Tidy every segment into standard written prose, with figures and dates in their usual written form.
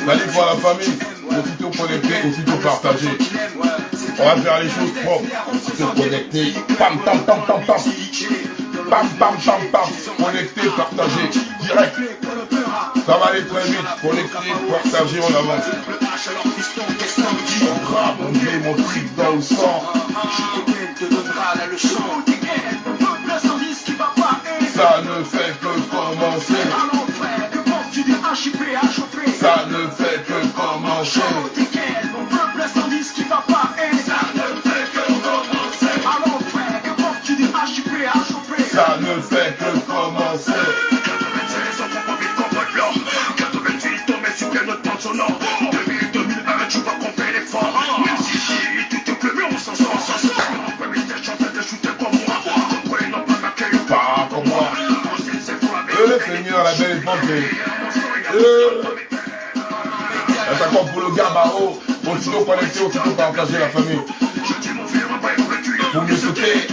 Allez voir la famille, aussitôt connecté, aussitôt partagé. On va faire les choses propres, aussitôt connecté, pam pam pam pam pam, pam pam pam pam, connecté, partagé, direct. Ça va aller très vite, connecté, partagé, on avance. On grappe, on met mon trip dans le sang. Ça ne fait que commencer. Ça ne fait que commencer. Ça ne fait que commencer. Pas comme moi. Le Seigneur, la belle époque. Attaquons pour le Gabao, aussitôt connecté, aussitôt partager la famille. Pour mieux sauter.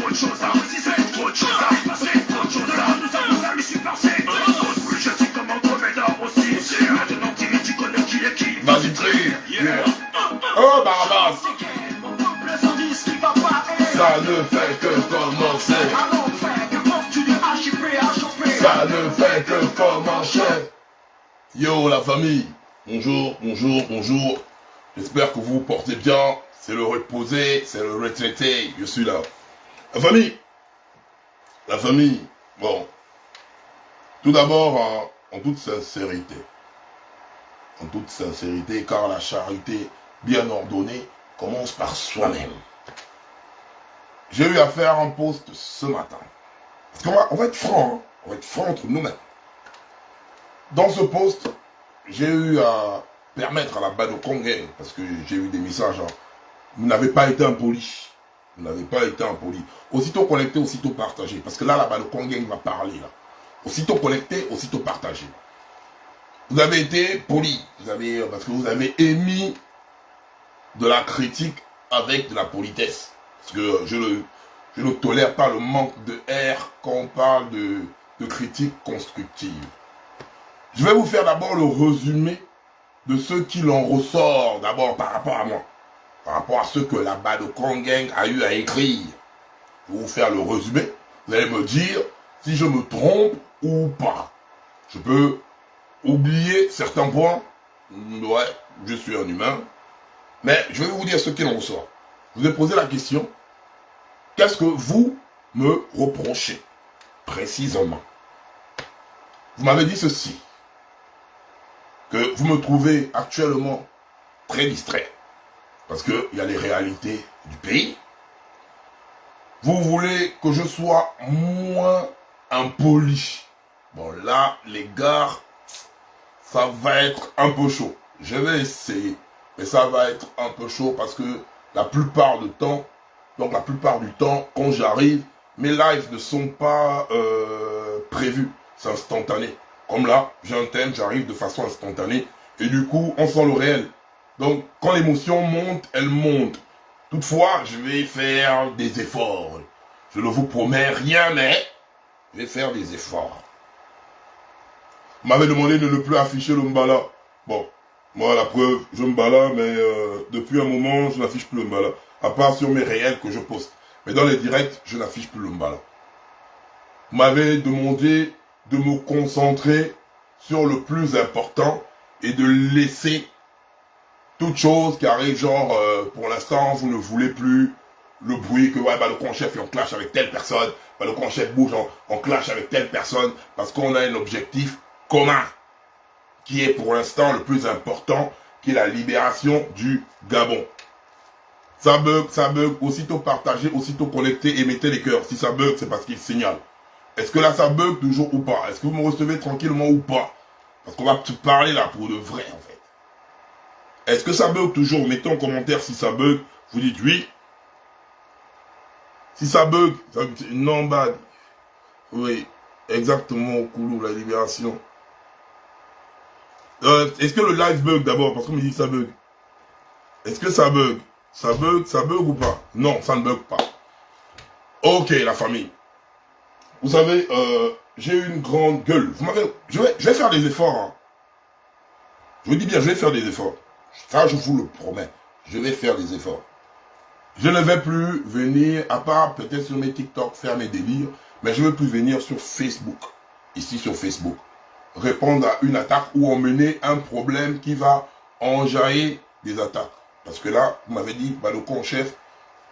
Vas-y, crie. Oh, Barbas. Ça ne fait que commencer. Ça ne fait que commencer. Yo, la famille. Bonjour, bonjour, bonjour. J'espère que vous vous portez bien. C'est le reposé, c'est le retraité. Je suis là. La famille. Bon. Tout d'abord, en toute sincérité. En toute sincérité, car la charité bien ordonnée commence par soi-même. J'ai eu à faire un post ce matin. Parce qu'on va être franc, hein. On va être franc entre nous-mêmes. Dans ce post, j'ai eu à permettre à la Badokong Gang, parce que j'ai eu des messages, hein, vous n'avez pas été impoli. Vous n'avez pas été impoli. Aussitôt connecté, aussitôt partagé. Parce que là, la Badokong Gang va parler. Là. Aussitôt connecté, aussitôt partagé. Vous avez été poli. Parce que vous avez émis de la critique avec de la politesse. Parce que je ne tolère pas le manque de air quand on parle de critique constructive. Je vais vous faire d'abord le résumé de ce qu'il en ressort d'abord par rapport à moi. Par rapport à ce que la Badokong Gang a eu à écrire. Je vais vous faire le résumé. Vous allez me dire si je me trompe ou pas. Je peux oublier certains points. Ouais, je suis un humain. Mais je vais vous dire ce qu'il en ressort. Je vous ai posé la question. Qu'est-ce que vous me reprochez précisément? Vous m'avez dit ceci. Que vous me trouvez actuellement très distrait. Parce qu'il y a les réalités du pays. Vous voulez que je sois moins impoli. Bon là, les gars, ça va être un peu chaud. Je vais essayer. Mais ça va être un peu chaud parce que la plupart du temps, quand j'arrive, mes lives ne sont pas prévus. C'est instantané. Comme là, j'ai un thème, j'arrive de façon instantanée. Et du coup, on sent le réel. Donc, quand l'émotion monte, elle monte. Toutefois, je vais faire des efforts. Je ne vous promets rien, mais je vais faire des efforts. Vous m'avez demandé de ne plus afficher le Mbala. Bon, moi, la preuve, je Mbala, mais depuis un moment, je n'affiche plus le Mbala. À part sur mes réels que je poste. Mais dans les directs, je n'affiche plus le Mbala. Vous m'avez demandé de me concentrer sur le plus important et de laisser toute chose qui arrive, genre, pour l'instant, vous ne voulez plus le bruit que, ouais, bah, le con-chef est en clash avec telle personne, bah, le con-chef bouge en clash avec telle personne, parce qu'on a un objectif commun, qui est pour l'instant le plus important, qui est la libération du Gabon. Ça bug, aussitôt partagé, aussitôt connecté, et mettez les cœurs. Si ça bug, c'est parce qu'il signale. Est-ce que là, ça bug toujours ou pas? Est-ce que vous me recevez tranquillement ou pas? Parce qu'on va te parler là pour de vrai, en fait. Est-ce que ça bug toujours? Mettez en commentaire si ça bug. Vous dites oui. Si ça bug, non bad. Oui, exactement, Koulou, la libération. Est-ce que le live bug d'abord? Parce qu'on me dit que ça bug. Est-ce que ça bug? Ça bug ou pas? Non, ça ne bug pas. Ok, la famille. Vous savez, j'ai eu une grande gueule. Je vais faire des efforts. Hein. Je vous dis bien, je vais faire des efforts. Ça, je vous le promets. Je vais faire des efforts. Je ne vais plus venir, à part peut-être sur mes TikTok, faire mes délires, mais je ne vais plus venir sur Facebook, ici sur Facebook, répondre à une attaque ou emmener un problème qui va enjailler des attaques. Parce que là, vous m'avez dit, bah, le con-chef,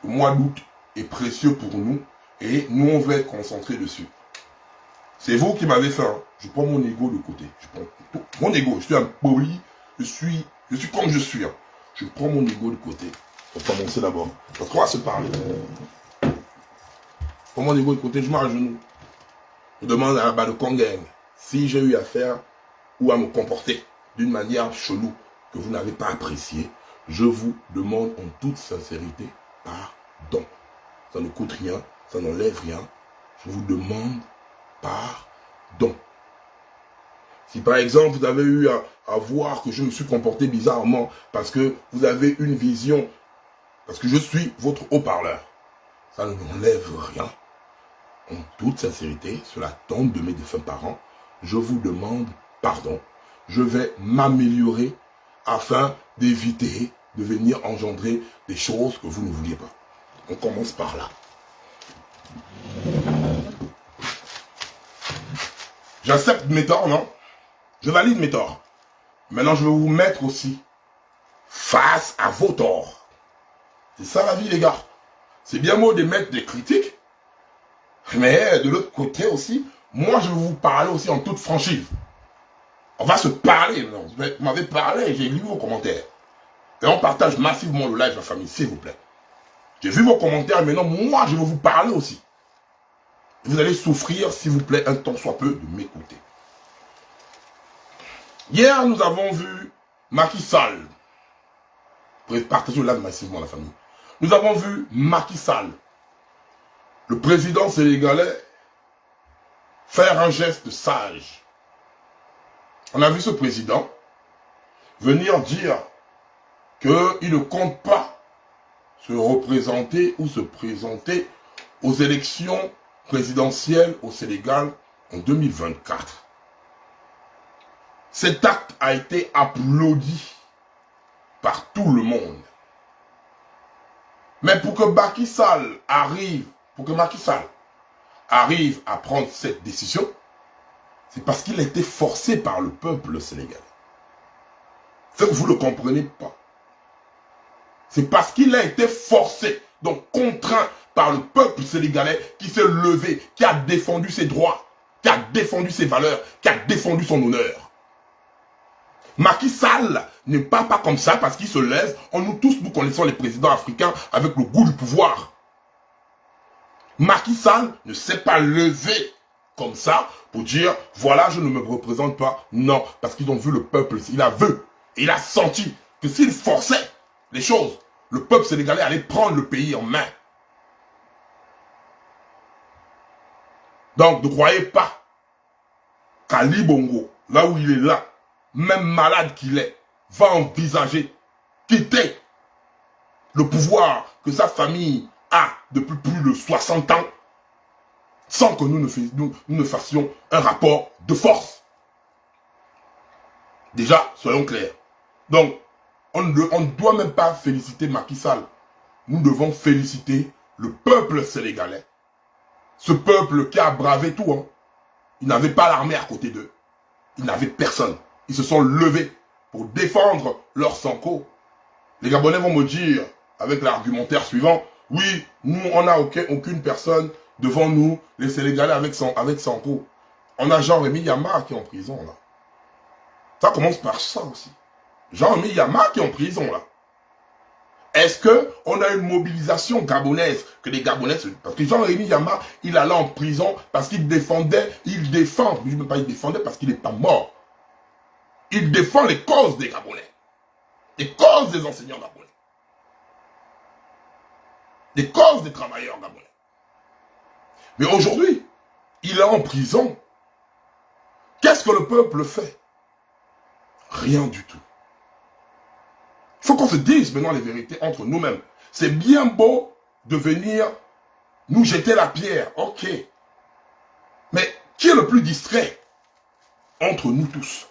le mois d'août est précieux pour nous et nous, on va être concentrés dessus. C'est vous qui m'avez fait. Hein. Je prends mon ego de côté. Je prends tout, mon ego. Je suis un poli. Je suis comme je suis. Hein. Je prends mon ego de côté. On va commencer d'abord. Parce qu'on va se parler. Je prends mon ego de côté. Je m'arrête à genoux. Je demande à le Kongang si j'ai eu à faire ou à me comporter d'une manière chelou que vous n'avez pas apprécié. Je vous demande en toute sincérité pardon. Ça ne coûte rien. Ça n'enlève rien. Je vous demande pardon. Si par exemple vous avez eu à voir que je me suis comporté bizarrement parce que vous avez une vision, parce que je suis votre haut-parleur, ça ne m'enlève rien. En toute sincérité, sur la tombe de mes défunts parents, je vous demande pardon. Je vais m'améliorer afin d'éviter de venir engendrer des choses que vous ne vouliez pas. On commence par là. J'accepte mes torts, non? Je valide mes torts. Maintenant, je vais vous mettre aussi face à vos torts. C'est ça la vie, les gars. C'est bien beau de mettre des critiques, mais de l'autre côté aussi, moi, je vais vous parler aussi en toute franchise. On va se parler. Vous m'avez parlé, j'ai lu vos commentaires. Et on partage massivement le live, la famille, s'il vous plaît. J'ai vu vos commentaires, maintenant, moi, je vais vous parler aussi. Vous allez souffrir, s'il vous plaît, un temps soit peu, de m'écouter. Hier, nous avons vu Macky Sall. Vous pouvez partager le live massivement, la famille. Nous avons vu Macky Sall, le président sénégalais, faire un geste sage. On a vu ce président venir dire qu'il ne compte pas se représenter ou se présenter aux élections présidentielles au Sénégal en 2024. Cet acte a été applaudi par tout le monde. Mais pour que Macky Sall arrive à prendre cette décision, c'est parce qu'il a été forcé par le peuple sénégalais. C'est que vous ne le comprenez pas. C'est parce qu'il a été forcé, donc contraint par le peuple sénégalais qui s'est levé, qui a défendu ses droits, qui a défendu ses valeurs, qui a défendu son honneur. Macky Sall n'est pas comme ça parce qu'il se lève. Nous tous, nous connaissons les présidents africains avec le goût du pouvoir. Macky Sall ne s'est pas levé comme ça pour dire, voilà, je ne me représente pas. Non, parce qu'ils ont vu le peuple, il a vu, il a senti que s'il forçait les choses, le peuple sénégalais allait prendre le pays en main. Donc, ne croyez pas qu'Ali Bongo, là où il est là, même malade qu'il est, va envisager quitter le pouvoir que sa famille a depuis plus de 60 ans sans que nous ne fassions un rapport de force. Déjà, soyons clairs. Donc, on ne doit même pas féliciter Macky Sall. Nous devons féliciter le peuple sénégalais. Ce peuple qui a bravé tout. Hein. Ils n'avaient pas l'armée à côté d'eux. Ils n'avaient personne. Ils se sont levés pour défendre leur Sanko. Les Gabonais vont me dire, avec l'argumentaire suivant, oui, nous, on n'a aucune personne devant nous, les Sénégalais avec Sanko. On a Jean-Rémy Yama qui est en prison, là. Ça commence par ça aussi. Jean-Rémy Yama qui est en prison, là. Est-ce qu'on a une mobilisation gabonaise que les Gabonais... Parce que Jean-Rémy Yama, il allait en prison parce qu'il défendait, il défend, je ne veux pas, il défendait parce qu'il n'est pas mort. Il défend les causes des Gabonais. Les causes des enseignants gabonais. Les causes des travailleurs gabonais. Mais aujourd'hui, il est en prison. Qu'est-ce que le peuple fait? Rien du tout. Il faut qu'on se dise maintenant les vérités entre nous-mêmes. C'est bien beau de venir nous jeter la pierre, ok. Mais qui est le plus distrait entre nous tous?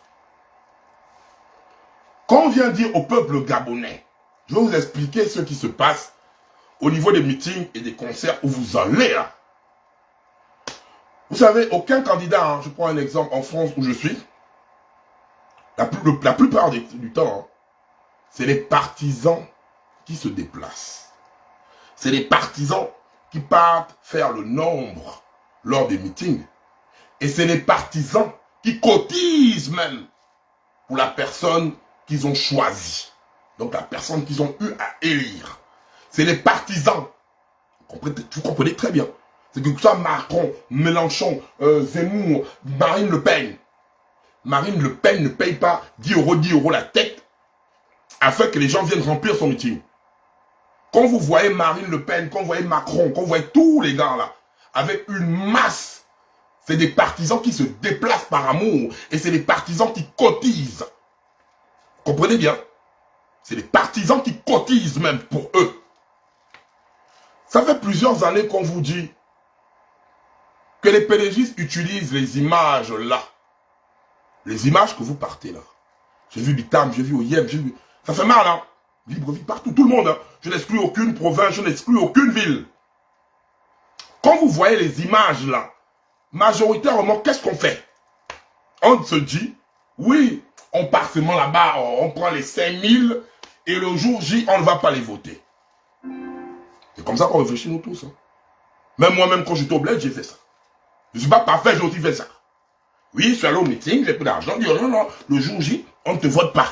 Quand on vient dire au peuple gabonais, je vais vous expliquer ce qui se passe au niveau des meetings et des concerts où vous allez là. Vous savez, aucun candidat, hein, je prends un exemple en France où je suis, la plupart du temps, hein, c'est les partisans qui se déplacent. C'est les partisans qui partent faire le nombre lors des meetings. Et c'est les partisans qui cotisent même pour la personne qu'ils ont choisie. Donc la personne qu'ils ont eu à élire. C'est les partisans. Vous comprenez très bien. C'est que ça, Macron, Mélenchon, Zemmour, Marine Le Pen. Marine Le Pen ne paye pas 10 € la tête afin que les gens viennent remplir son meeting. Quand vous voyez Marine Le Pen, quand vous voyez Macron, quand vous voyez tous les gars là, avec une masse, c'est des partisans qui se déplacent par amour et c'est des partisans qui cotisent. Vous comprenez bien? C'est des partisans qui cotisent même pour eux. Ça fait plusieurs années qu'on vous dit que les pédégistes utilisent les images là. Les images que vous partez là. J'ai vu Bitam, j'ai vu Oyem, j'ai vu... Ça fait mal, hein. Libreville, partout, tout le monde. Hein. Je n'exclus aucune province, je n'exclus aucune ville. Quand vous voyez les images là, majoritairement, qu'est-ce qu'on fait? On se dit, oui, on part seulement là-bas, on prend les 5000 et le jour J, on ne va pas les voter. C'est comme ça qu'on réfléchit nous tous. Hein. Même moi-même, quand j'étais au bled, j'ai fait ça. Je ne suis pas parfait, j'ai aussi fait ça. Oui, je suis allé au meeting, j'ai pris l'argent, je dis, oh non, non, le jour J, on ne te vote pas.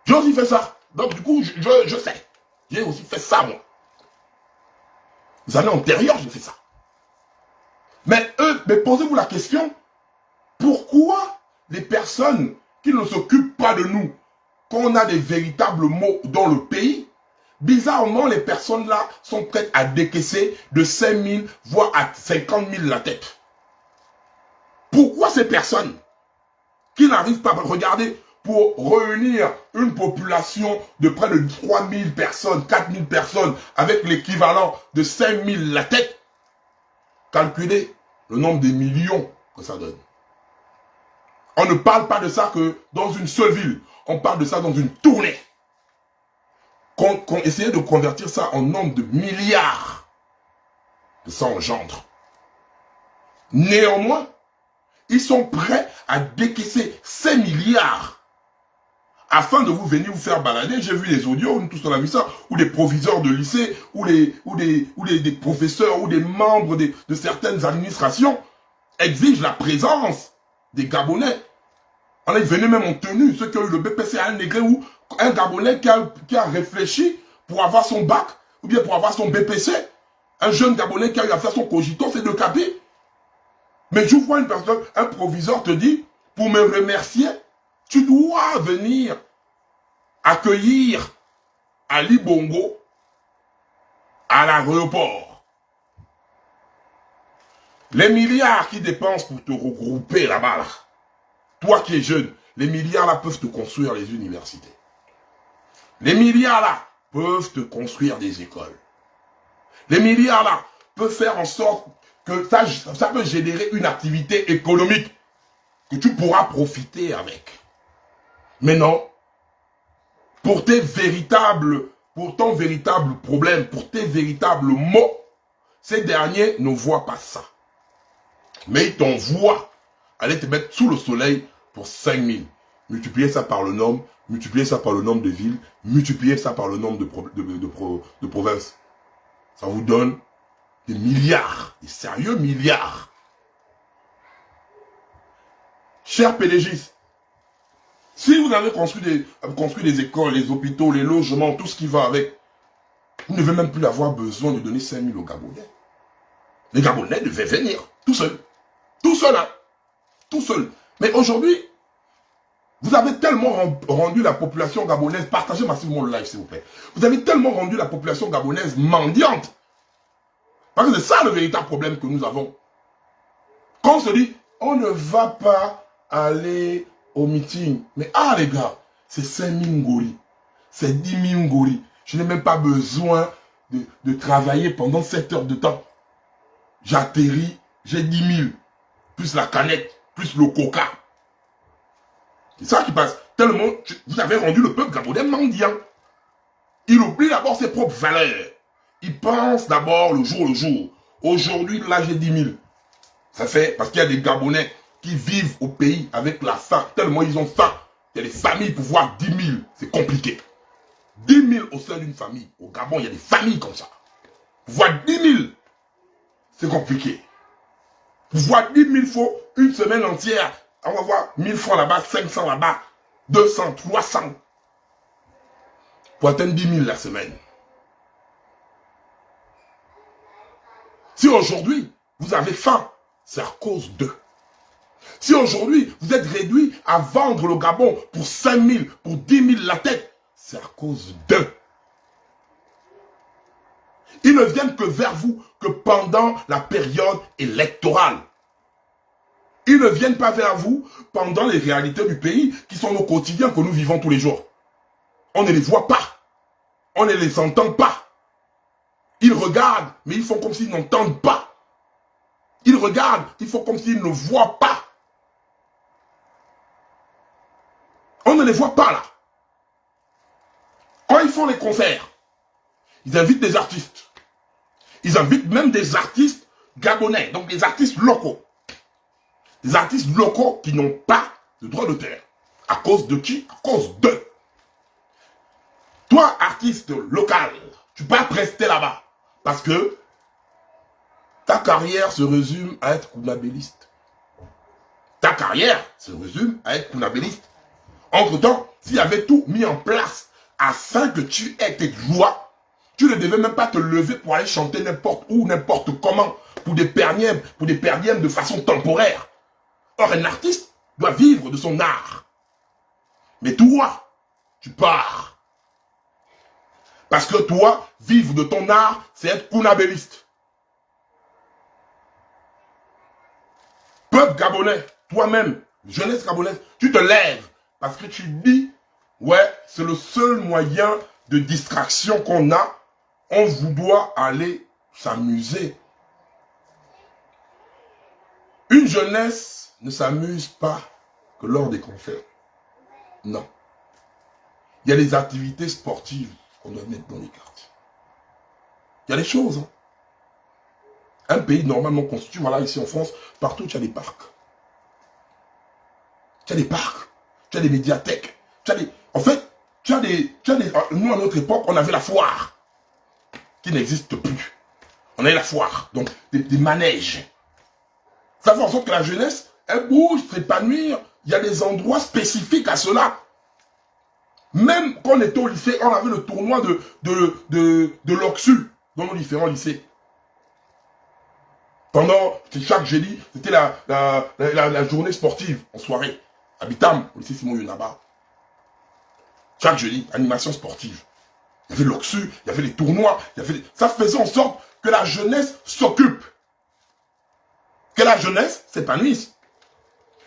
J'ai aussi fait ça. Donc, du coup, je sais. J'ai aussi fait ça, moi. Les années antérieures, j'ai fait ça. Mais eux, mais posez-vous la question, pourquoi les personnes qui ne s'occupent pas de nous, quand on a des véritables maux dans le pays, bizarrement, les personnes là sont prêtes à décaisser de 5 000, voire à 50 000 la tête. Pourquoi ces personnes qui n'arrivent pas à regarder pour réunir une population de près de 3 000 personnes, 4 000 personnes, avec l'équivalent de 5 000 la tête, calculez le nombre de millions que ça donne. On ne parle pas de ça que dans une seule ville, on parle de ça dans une tournée. Qu'on essayait de convertir ça en nombre de milliards que ça engendre. Néanmoins, ils sont prêts à décaisser 5 milliards afin de vous venir vous faire balader. J'ai vu des audios, nous tous on a vu ça, où des proviseurs de lycée, ou des professeurs, ou des membres de certaines administrations exigent la présence des Gabonais. On est venu même en tenue, ceux qui ont eu le BPC à un degré où un Gabonais qui a réfléchi pour avoir son bac, ou bien pour avoir son BPC, un jeune Gabonais qui a eu à faire son cogito, c'est de capé. Mais je vois une personne, un proviseur te dit, pour me remercier, tu dois venir accueillir Ali Bongo à l'aéroport. Les milliards qu'ils dépensent pour te regrouper là-bas, là, toi qui es jeune, les milliards là peuvent te construire les universités. Les milliards là peuvent te construire des écoles. Les milliards là peuvent faire en sorte que ça peut générer une activité économique que tu pourras profiter avec. Mais non, pour ton véritable problème, pour tes véritables maux, ces derniers ne voient pas ça. Mais il t'envoie aller te mettre sous le soleil pour 5 000. Multipliez ça par le nombre, multipliez ça par le nombre de villes, multipliez ça par le nombre de provinces. Ça vous donne des milliards, des sérieux milliards. Chers PDG, si vous avez construit des écoles, les hôpitaux, les logements, tout ce qui va avec, vous ne devez même plus avoir besoin de donner 5 000 aux Gabonais. Les Gabonais devaient venir, tout seuls. Tout seul, hein. Tout seul. Mais aujourd'hui, vous avez tellement rendu la population gabonaise, partagez massivement le live s'il vous plaît, vous avez tellement rendu la population gabonaise mendiante. Parce que c'est ça le véritable problème que nous avons. Quand on se dit, on ne va pas aller au meeting. Mais ah les gars, c'est 5 000 ngori, c'est 10 000 ngori. Je n'ai même pas besoin de travailler pendant 7 heures de temps. J'atterris, j'ai 10 000, plus la canette, plus le coca. C'est ça qui passe. Tellement, vous avez rendu le peuple gabonais mendiant. Il oublie d'abord ses propres valeurs. Il pense d'abord le jour le jour. Aujourd'hui, là, j'ai 10 000. Ça fait, parce qu'il y a des Gabonais qui vivent au pays avec la faim. Tellement ils ont faim. Il y a des familles pour voir 10 000. C'est compliqué. 10 000 au sein d'une famille. Au Gabon, il y a des familles comme ça. Pour voir 10 000, c'est compliqué. Pour voir 10 000, il faut une semaine entière. On va voir 1000 francs là-bas, 500 là-bas, 200, 300. Pour atteindre 10 000 la semaine. Si aujourd'hui, vous avez faim, c'est à cause d'eux. Si aujourd'hui, vous êtes réduit à vendre le Gabon pour 5 000, pour 10 000 la tête, c'est à cause d'eux. Ils ne viennent que vers vous que pendant la période électorale. Ils ne viennent pas vers vous pendant les réalités du pays qui sont nos quotidiens que nous vivons tous les jours. On ne les voit pas. On ne les entend pas. Ils regardent, mais ils font comme s'ils n'entendent pas. Ils regardent, ils font comme s'ils ne voient pas. On ne les voit pas là. Quand ils font les concerts, ils invitent des artistes. Ils invitent même des artistes gabonais, donc des artistes locaux. Des artistes locaux qui n'ont pas de droit d'auteur. À cause de qui? À cause d'eux. Toi, artiste local, tu peux pas rester là-bas. Parce que ta carrière se résume à être kunabéliste. Ta carrière se résume à être kunabéliste. Entre-temps, s'il y avait tout mis en place afin que tu aies tes joies, tu ne devais même pas te lever pour aller chanter n'importe où, n'importe comment, pour des pernièmes de façon temporaire. Or, un artiste doit vivre de son art. Mais toi, tu pars. Parce que toi, vivre de ton art, c'est être kunabéliste. Peuple gabonais, toi-même, jeunesse gabonaise, tu te lèves parce que tu dis, ouais, c'est le seul moyen de distraction qu'on a. On vous doit aller s'amuser. Une jeunesse ne s'amuse pas que lors des concerts. Non. Il y a des activités sportives qu'on doit mettre dans les quartiers. Il y a des choses. Hein. Un pays normalement constitué, voilà, ici en France, partout, tu as des parcs. Tu as des parcs, tu as des médiathèques, tu as des... En fait, tu as des... Nous, à notre époque, on avait la foire, qui n'existe plus. On avait la foire, donc des manèges. Ça fait en sorte que la jeunesse, elle bouge, s'épanouir. Il y a des endroits spécifiques à cela. Même quand on était au lycée, on avait le tournoi de l'Oxu dans nos différents lycées. Pendant chaque jeudi, c'était la journée sportive en soirée. À Bitam, au lycée Simon Yonaba. Chaque jeudi, animation sportive. Il y avait l'Oxu, il y avait les tournois, ça faisait en sorte que la jeunesse s'occupe. Que la jeunesse s'épanouisse.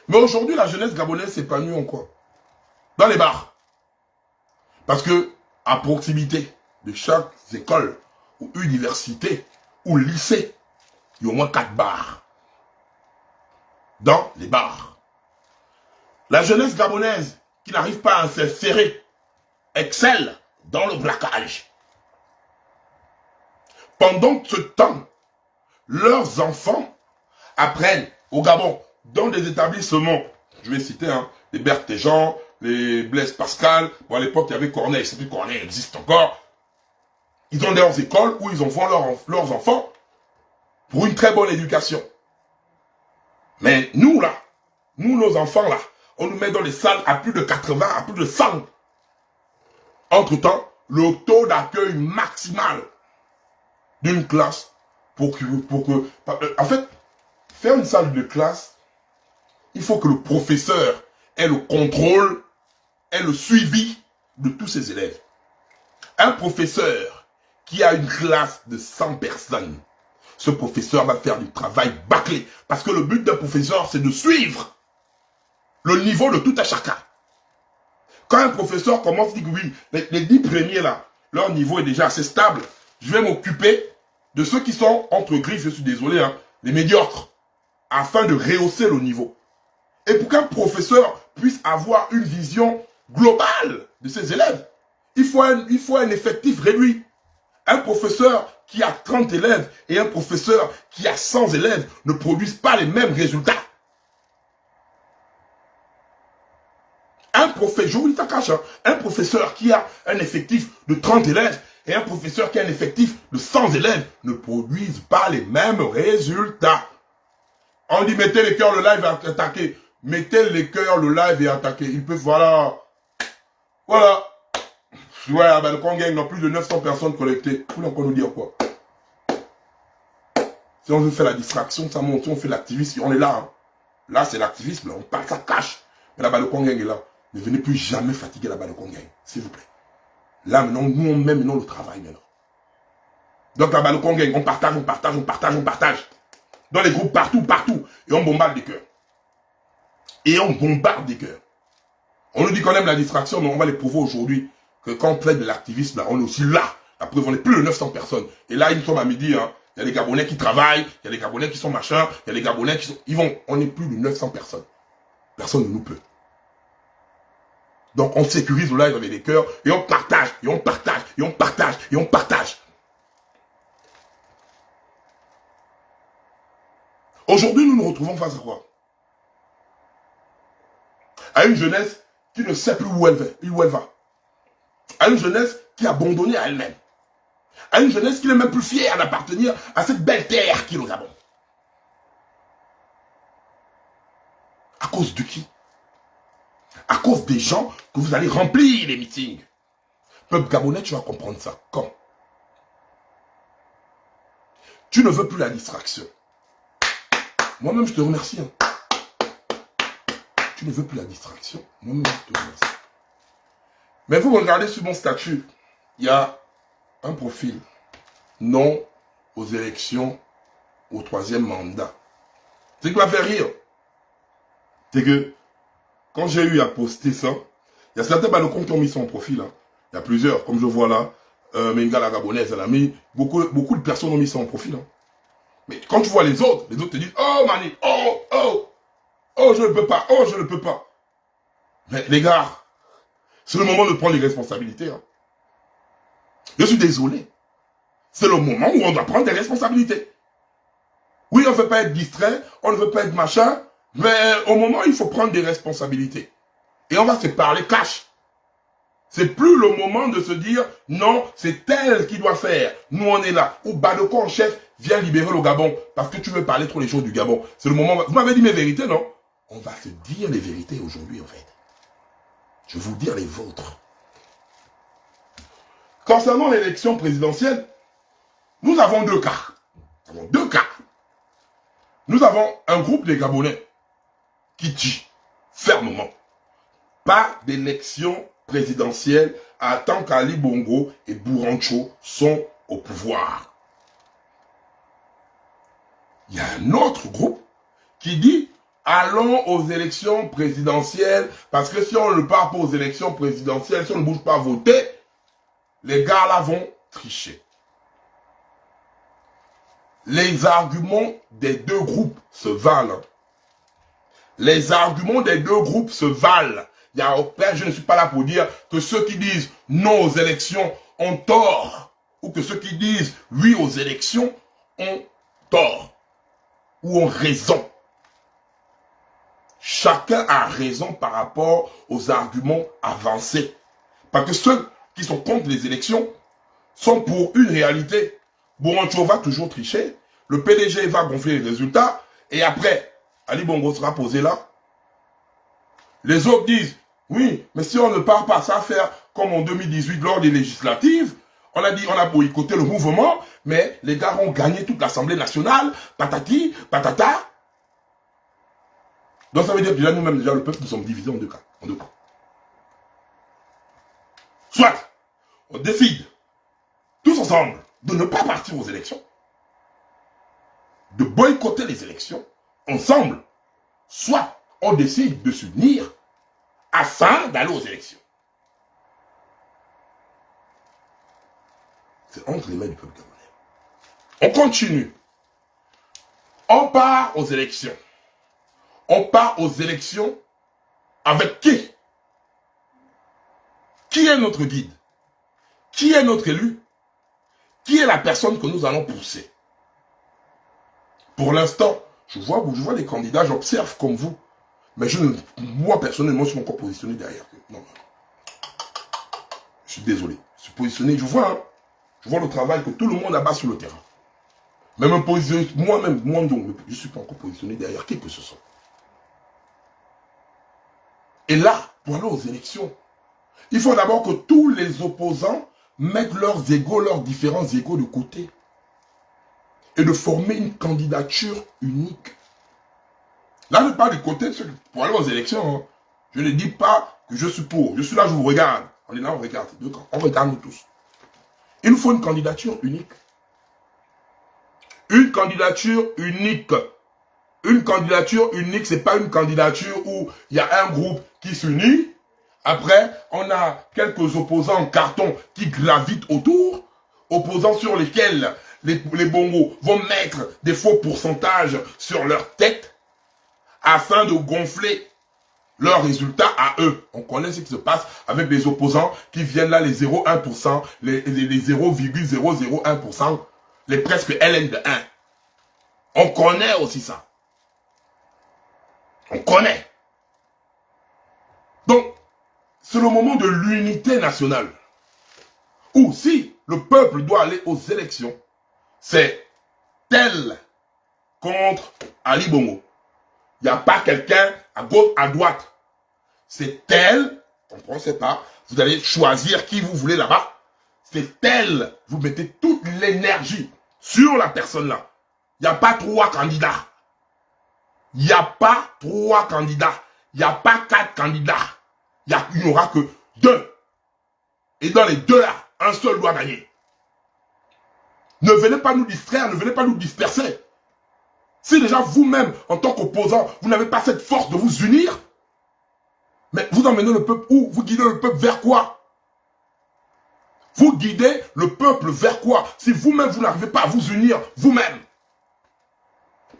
Mais aujourd'hui, la jeunesse gabonaise s'épanouit en quoi? Dans les bars. Parce que, à proximité de chaque école, ou université, ou lycée, il y a au moins 4 bars. Dans les bars. La jeunesse gabonaise, qui n'arrive pas à s'insérer, excelle dans le braquage. Pendant ce temps, leurs enfants apprennent au Gabon, dans des établissements, je vais citer, hein, les Berthéjean, les Blaise Pascal, bon à l'époque il y avait Corneille, c'est plus Corneille existe encore, ils ont leurs écoles où ils envoient leurs enfants pour une très bonne éducation. Mais nous là, nous nos enfants là, on nous met dans les salles à plus de 80, à plus de 100. Entre-temps, le taux d'accueil maximal d'une classe pour que... En fait, faire une salle de classe, il faut que le professeur ait le contrôle, ait le suivi de tous ses élèves. Un professeur qui a une classe de 100 personnes, ce professeur va faire du travail bâclé. Parce que le but d'un professeur, c'est de suivre le niveau de tout un chacun. Quand un professeur commence, dit que oui, les 10 premiers là, leur niveau est déjà assez stable, je vais m'occuper de ceux qui sont entre griffes, je suis désolé, hein, les médiocres, afin de rehausser le niveau. Et pour qu'un professeur puisse avoir une vision globale de ses élèves, il faut un effectif réduit. Un professeur qui a 30 élèves et un professeur qui a 100 élèves ne produisent pas les mêmes résultats. Un professeur, je vous dis ça cache, hein, un professeur qui a un effectif de 30 élèves et un professeur qui a un effectif de 100 élèves ne produisent pas les mêmes résultats. On dit mettez les cœurs, le live et attaquer. Mettez les cœurs, le live et attaquer. Ils peuvent, voilà. Voilà. Ouais, ben le Congang, il y a plus de 900 personnes collectées. Vous voulez encore nous dire quoi? Si on veut faire la distraction, ça monte. Si on fait l'activisme, on est là. Hein. Là, c'est l'activisme. On parle, ça cache. Mais là-bas, le Congang est là. Ne venez plus jamais fatiguer là-bas le Congang. S'il vous plaît. Là, maintenant, nous, on met maintenant le travail maintenant. Donc là-bas, le Congang, on partage, on partage, on partage, on partage. Dans les groupes, partout, partout. Et on bombarde des cœurs. Et on bombarde des cœurs. On nous dit qu'on aime la distraction, mais on va les prouver aujourd'hui que quand on plaide de l'activisme, on est aussi là. La preuve, on est plus de 900 personnes. Et là, ils sont à midi, hein. Il y a des Gabonais qui travaillent, il y a des Gabonais qui sont machins, il y a des Gabonais qui sont... Ils vont, on est plus de 900 personnes. Personne ne nous peut. Donc on sécurise le live avec des cœurs, et on partage, et on partage, et on partage, et on partage. Aujourd'hui, nous nous retrouvons face à quoi? À une jeunesse qui ne sait plus où elle va. À une jeunesse qui est abandonnée à elle-même. À une jeunesse qui n'est même plus fière d'appartenir à cette belle terre qui est le Gabon. À cause de qui? À cause des gens que vous allez remplir les meetings. Peuple gabonais, tu vas comprendre ça. Quand? Tu ne veux plus la distraction. Moi-même, je te remercie. Hein. Tu ne veux plus la distraction. Moi-même, je te remercie. Mais vous regardez sur mon statut, il y a un profil. Non aux élections au 3e mandat. Ce qui m'a fait rire, c'est que quand j'ai eu à poster ça, il y a certains balcons qui ont mis son profil. Hein. Il y a plusieurs, comme je vois là, Menga la Gabonaise, elle a mis, beaucoup de personnes ont mis son profil. Hein. Mais quand tu vois les autres te disent, oh Mani, oh, je ne peux pas, oh, je ne peux pas. Mais les gars, c'est le moment de prendre les responsabilités. Hein. Je suis désolé. C'est le moment où on doit prendre des responsabilités. Oui, on ne veut pas être distrait, on ne veut pas être machin, mais au moment, il faut prendre des responsabilités. Et on va se parler cash. C'est plus le moment de se dire, non, c'est elle qui doit faire. Nous, on est là. Ou Badoko en chef, viens libérer le Gabon, parce que tu veux parler trop les choses du Gabon. C'est le moment... Vous m'avez dit mes vérités, non? On va se dire les vérités aujourd'hui, en fait. Je vais vous dire les vôtres. Concernant l'élection présidentielle, nous avons deux cas. Nous avons deux cas. Nous avons un groupe de Gabonais qui dit fermement, pas d'élection présidentielle tant qu'Ali Bongo et Bourancho sont au pouvoir. Il y a un autre groupe qui dit allons aux élections présidentielles parce que si on ne part pas aux élections présidentielles, si on ne bouge pas voter, les gars là vont tricher. Les arguments des deux groupes se valent. Les arguments des deux groupes se valent. Je ne suis pas là pour dire que ceux qui disent non aux élections ont tort. Ou que ceux qui disent oui aux élections ont tort. Ou ont raison. chacun a raison par rapport aux arguments avancés. Parce que ceux qui sont contre les élections sont pour une réalité. Bourrancho va toujours tricher, le PDG va gonfler les résultats, et après, Ali Bongo sera posé là. Les autres disent, oui, mais si on ne part pas, ça va faire comme en 2018 lors des législatives. On a dit, on a boycotté le mouvement, mais les gars ont gagné toute l'Assemblée nationale, patati, patata. Donc ça veut dire que déjà nous-mêmes, déjà le peuple, nous sommes divisés en deux cas. Soit, on décide, tous ensemble, de ne pas partir aux élections, de boycotter les élections, ensemble, soit on décide de s'unir afin d'aller aux élections. C'est entre les mains du peuple gabonais. On continue. On part aux élections. On part aux élections avec qui? Qui est notre guide? Qui est notre élu? Qui est la personne que nous allons pousser? Pour l'instant, je vois les candidats, j'observe comme vous. Mais moi personnellement, je suis encore positionné derrière. Non. Je suis désolé. Je suis positionné, je vois le travail que tout le monde abat sur le terrain. Même moi-même, je ne suis pas encore positionné derrière qui que ce soit. Et là, pour aller aux élections, il faut d'abord que tous les opposants mettent leurs égos, leurs différents égos de côté. Et de former une candidature unique. Là, je parle du côté pour aller aux élections. Hein. Je ne dis pas que je suis pour. Je suis là, je vous regarde. On est là, on regarde. On regarde nous tous. Il nous faut une candidature unique. Une candidature unique. Une candidature unique, ce n'est pas une candidature où il y a un groupe qui s'unit. Après, on a quelques opposants en carton qui gravitent autour. Opposants sur lesquels les bongos vont mettre des faux pourcentages sur leur tête afin de gonfler leurs résultats à eux. On connaît ce qui se passe avec les opposants qui viennent là, les 0,1%, les 0,001%, les presque LN de 1. On connaît aussi ça. On connaît. Donc, c'est le moment de l'unité nationale. Ou si le peuple doit aller aux élections, c'est tel contre Ali Bongo. Il n'y a pas quelqu'un à gauche, à droite. C'est tel, on ne pensez pas, vous allez choisir qui vous voulez là-bas. C'est tel, vous mettez toute l'énergie sur la personne là. Il n'y a pas 3 candidats. Il n'y a pas 3 candidats. Il n'y a pas 4 candidats. Il n'y aura que 2. Et dans les 2 là, un seul doit gagner. Ne venez pas nous distraire, ne venez pas nous disperser. Si déjà vous-même, en tant qu'opposant, vous n'avez pas cette force de vous unir, mais vous emmenez le peuple où? Vous guidez le peuple vers quoi? Vous guidez le peuple vers quoi? Si vous-même, vous n'arrivez pas à vous unir vous-même.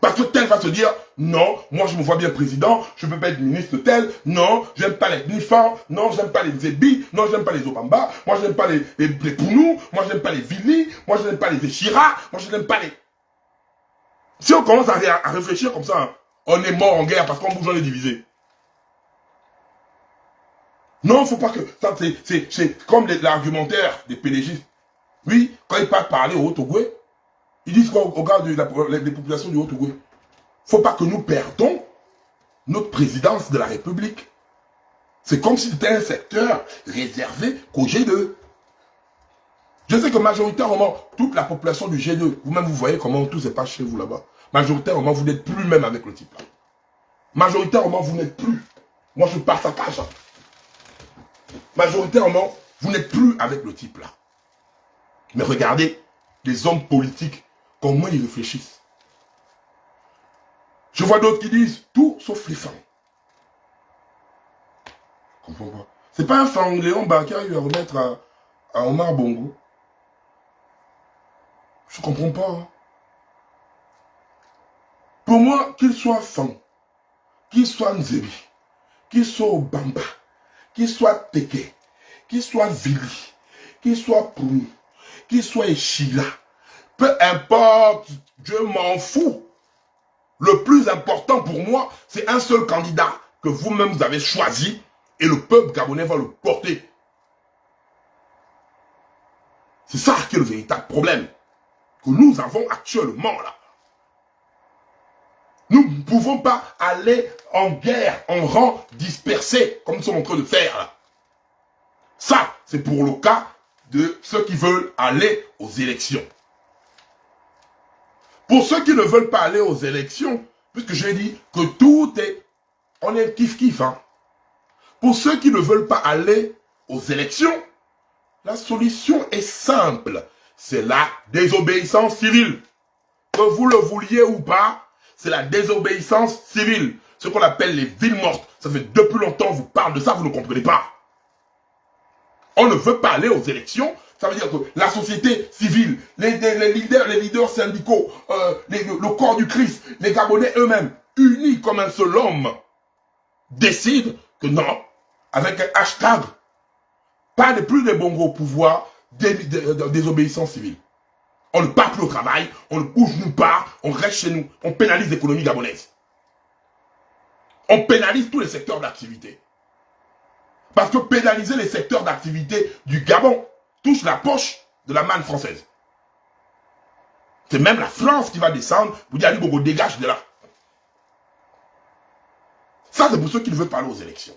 Parce que tel va se dire, non, moi je me vois bien président, je ne peux pas être ministre tel, non, j'aime pas les Nifan, non, j'aime pas les Zébi, non, j'aime pas les Obamba, moi j'aime pas les Pounou, moi j'aime pas les Vili, moi je n'aime pas les Echira, moi je n'aime pas les... Si on commence à réfléchir comme ça, hein, on est mort en guerre parce qu'on bouge, on est divisé. Non, il ne faut pas que... C'est comme l'argumentaire des PDG. Oui, quand ils partent parler au Haut-Ogooué, ils disent quoi au gars des populations du Haut-Ogooué? Il ne faut pas que nous perdons notre présidence de la République. C'est comme si c'était un secteur réservé qu'au G2. Je sais que majoritairement, toute la population du G2, vous-même vous voyez comment tout se passe chez vous là-bas. Majoritairement, vous n'êtes plus même avec le type là. Majoritairement, vous n'êtes plus. Moi, je passe à tâche. Majoritairement, vous n'êtes plus avec le type là. Mais regardez, les hommes politiques, comment ils réfléchissent. Je vois d'autres qui disent tout sauf les femmes. Je comprends pas. C'est pas un Fangléon Bakar qui va remettre à Omar Bongo. Je comprends pas. Hein. Pour moi, qu'il soit Fang, qu'il soit Nzebi, qu'il soit Obamba, qu'il soit Teke, qu'il soit Vili, qu'il soit Pounou, qu'il soit Echila, peu importe, je m'en fous. Le plus important pour moi, c'est un seul candidat que vous-même vous avez choisi et le peuple gabonais va le porter. C'est ça qui est le véritable problème que nous avons actuellement là. Nous ne pouvons pas aller en guerre, en rang dispersé, comme nous sommes en train de faire là. Ça, c'est pour le cas de ceux qui veulent aller aux élections. Pour ceux qui ne veulent pas aller aux élections, puisque j'ai dit que tout est, on est kiff-kiff. Hein. Pour ceux qui ne veulent pas aller aux élections, la solution est simple. C'est la désobéissance civile. Que vous le vouliez ou pas, c'est la désobéissance civile. Ce qu'on appelle les villes mortes. Ça fait depuis longtemps, je vous parle de ça, vous ne comprenez pas. On ne veut pas aller aux élections. Ça veut dire que la société civile, les leaders syndicaux, le corps du Christ, les Gabonais eux-mêmes, unis comme un seul homme, décident que non, avec un hashtag, pas de plus de Bongo au pouvoir, désobéissance civile. On ne part plus au travail, on ne bouge nulle part, on reste chez nous, on pénalise l'économie gabonaise. On pénalise tous les secteurs d'activité. Parce que pénaliser les secteurs d'activité du Gabon touche la poche de la manne française. C'est même la France qui va descendre, vous dire, Ali Bongo, dégage de là. Ça, c'est pour ceux qui ne veulent pas aller aux élections.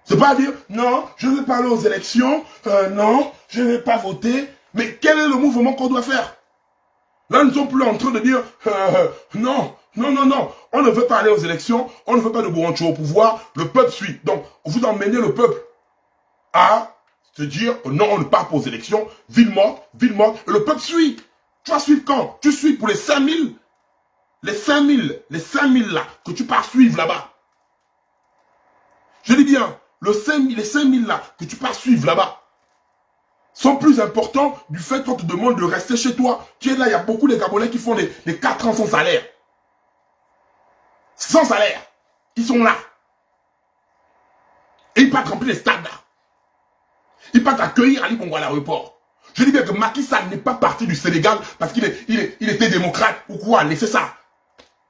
C'est pas dire, non, je ne veux pas aller aux élections, non, je ne vais pas voter. Mais quel est le mouvement qu'on doit faire? Là, nous ne sommes plus en train de dire, non, non, non, non, on ne veut pas aller aux élections, on ne veut pas de Bourancho au pouvoir, le peuple suit. Donc, vous emmenez le peuple à se dire, non, on ne part pas aux élections, ville morte, et le peuple suit. Tu vas suivre quand? Tu suis pour les 5000, les 5000 là, que tu pars suivre là-bas. Je dis bien, les 5000 là, que tu pars suivre là-bas, sont plus importants du fait qu'on te demande de rester chez toi. Tu es là, il y a beaucoup de Gabonais qui font les 4 ans sans salaire. Sans salaire. Ils sont là. Et ils partent remplir les stades là. Ils partent accueillir Ali Bongo à l'aéroport. Je dis bien que Macky Sall n'est pas parti du Sénégal parce qu'il était démocrate ou quoi, laissez ça.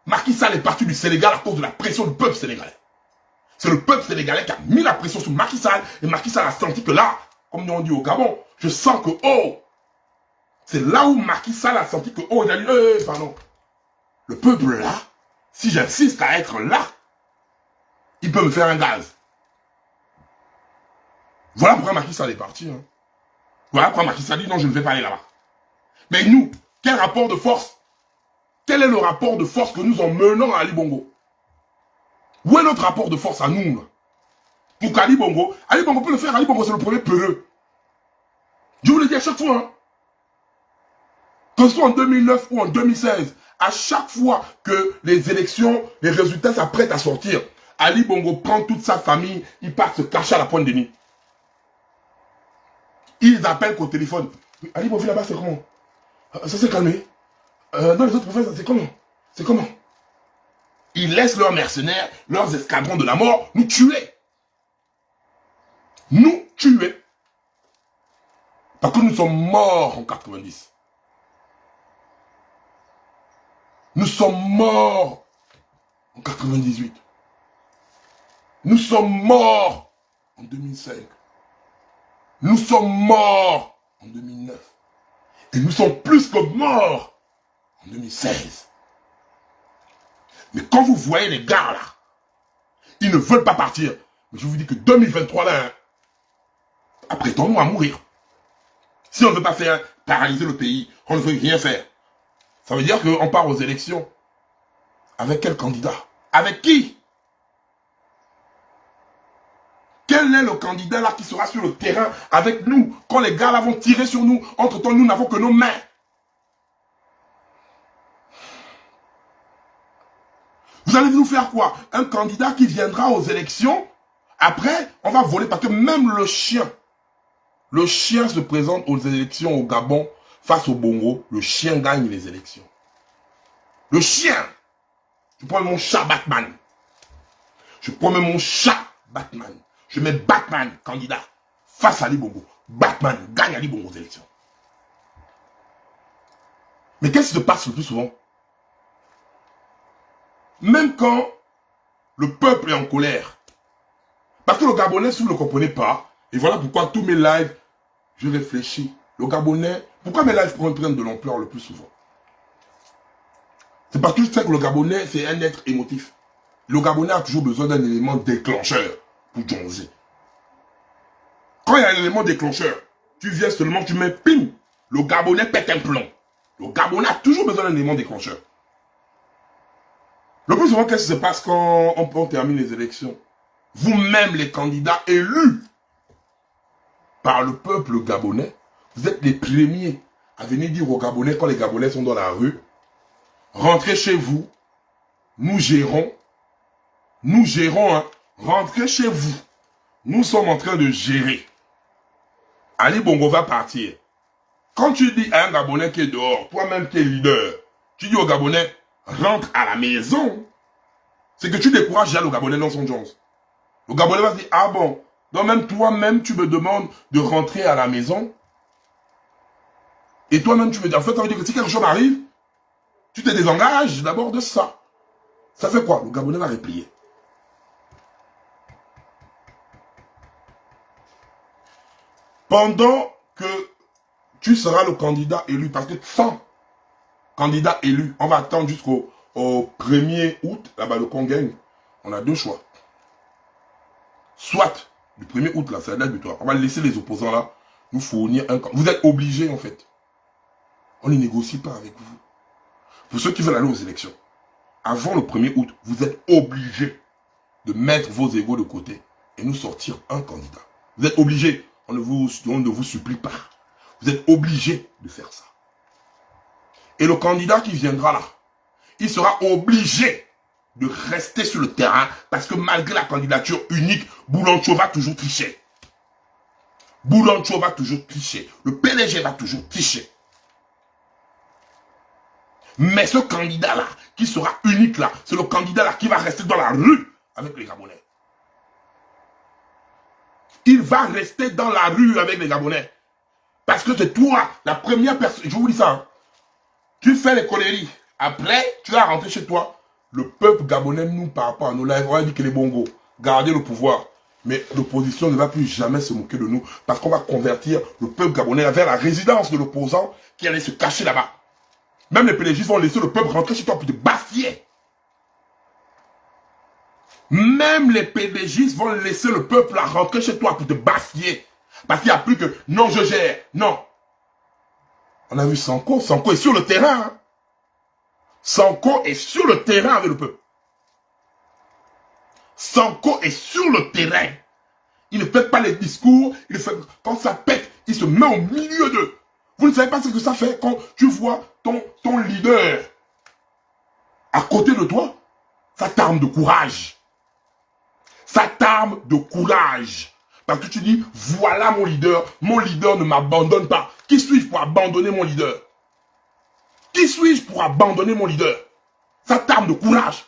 Macky Sall est parti du Sénégal à cause de la pression du peuple sénégalais. C'est le peuple sénégalais qui a mis la pression sur Macky Sall et Macky Sall a senti que là, comme on dit au Gabon, je sens que, oh, c'est là où Macky Sall a senti que, oh, il a dit, pardon. Le peuple là, si j'insiste à être là, il peut me faire un gaz. Voilà pourquoi Macky Sall est parti. Hein. Voilà pourquoi Macky Sall dit, non, je ne vais pas aller là-bas. Mais nous, quel rapport de force? Quel est le rapport de force que nous emmenons à Ali Bongo? Où est notre rapport de force à nous là? Pour qu'Ali Bongo peut le faire, Ali Bongo c'est le premier peureux. Je vous le dis à chaque fois. Hein. Que ce soit en 2009 ou en 2016, à chaque fois que les élections, les résultats s'apprêtent à sortir, Ali Bongo prend toute sa famille, il part se cacher à la pointe de nuit. Ils appellent qu'au téléphone. Ali Bongo là-bas, c'est comment? Ça s'est calmé. Dans les autres provinces, c'est comment? C'est comment? Ils laissent leurs mercenaires, leurs escadrons de la mort, nous tuer. Nous tuer. Parce que nous sommes morts en 90. Nous sommes morts en 98. Nous sommes morts en 2005. Nous sommes morts en 2009. Et nous sommes plus que morts en 2016. Mais quand vous voyez les gars là, ils ne veulent pas partir. Mais je vous dis que 2023 là, hein, apprêtons-nous à mourir. Si on ne veut pas faire paralyser le pays, on ne veut rien faire. Ça veut dire qu'on part aux élections. Avec quel candidat? Avec qui? Quel est le candidat là qui sera sur le terrain avec nous quand les gars là vont tirer sur nous? Entre-temps, nous n'avons que nos mains. Vous allez nous faire quoi? Un candidat qui viendra aux élections. Après, on va voler parce que même le chien se présente aux élections au Gabon face au Bongo. Le chien gagne les élections. Le chien. Je prends mon chat Batman. Je prends mon chat Batman. Je mets Batman candidat face à Ali Bongo. Batman gagne Ali Bongo aux élections. Mais qu'est-ce qui se passe le plus souvent? Même quand Le peuple est en colère. Parce que le Gabonais, si vous ne le comprenez pas, et voilà pourquoi tous mes lives, je réfléchis. Le Gabonais, pourquoi mes lives prennent de l'ampleur le plus souvent? C'est parce que je sais que le Gabonais, c'est un être émotif. Le Gabonais a toujours besoin d'un élément déclencheur pour jonzer. Quand il y a un élément déclencheur, tu viens seulement, tu mets ping, le Gabonais pète un plomb. Le Gabonais a toujours besoin d'un élément déclencheur. Le plus souvent, qu'est-ce qui se passe quand on termine les élections? Vous-même, les candidats élus par le peuple gabonais, vous êtes les premiers à venir dire aux Gabonais, quand les Gabonais sont dans la rue, rentrez chez vous, nous gérons, hein, rentrez chez vous, nous sommes en train de gérer. Ali Bongo va partir. Quand tu dis à un Gabonais qui est dehors, toi-même qui es leader, tu dis au Gabonais, rentre à la maison, c'est que tu décourages déjà le Gabonais dans son genre. Le Gabonais va se dire, ah bon, donc même toi-même, tu me demandes de rentrer à la maison. Et toi-même, tu me dis, en fait, ça veut dire que si quelque chose arrive, tu te désengages d'abord de ça. Ça fait quoi? Le Gabonais va replier. Pendant que tu seras le candidat élu, parce que sans candidat élu, on va attendre jusqu'au 1er août, là-bas, le con gagne. On a deux choix. Soit, du 1er août, là, c'est la date butoir. On va laisser les opposants là nous fournir un... Vous êtes obligés, en fait. On ne négocie pas avec vous. Pour ceux qui veulent aller aux élections, avant le 1er août, vous êtes obligés de mettre vos égos de côté et nous sortir un candidat. Vous êtes obligés. On ne vous supplie pas. Vous êtes obligés de faire ça. Et le candidat qui viendra là, il sera obligé de rester sur le terrain parce que malgré la candidature unique, Boulancho va toujours tricher. Boulancho va toujours tricher. Le PDG va toujours tricher. Mais ce candidat-là, qui sera unique là, c'est le candidat-là qui va rester dans la rue avec les Gabonais. Il va rester dans la rue avec les Gabonais. Parce que c'est toi, la première personne, je vous dis ça, hein, tu fais les conneries. Après, tu vas rentrer chez toi. Le peuple gabonais, nous, par rapport à nos lives, on va dire que les bongos, gardez le pouvoir. Mais l'opposition ne va plus jamais se moquer de nous parce qu'on va convertir le peuple gabonais vers la résidence de l'opposant qui allait se cacher là-bas. Même les PDG vont laisser le peuple rentrer chez toi pour te bassier. Même les PDG vont laisser le peuple rentrer chez toi pour te bassier. Parce qu'il n'y a plus que non, je gère. Non. On a vu Sanko. Sanko est sur le terrain. Hein. Sanko est sur le terrain avec le peuple. Sanko est sur le terrain. Il ne fait pas les discours. Il fait, quand ça pète, il se met au milieu d'eux. Vous ne savez pas ce que ça fait quand tu vois ton leader à côté de toi. Ça t'arme de courage. Ça t'arme de courage. Parce que tu dis, voilà mon leader ne m'abandonne pas. Qui suis-je pour abandonner mon leader? Qui suis-je pour abandonner mon leader? Ça t'arme de courage.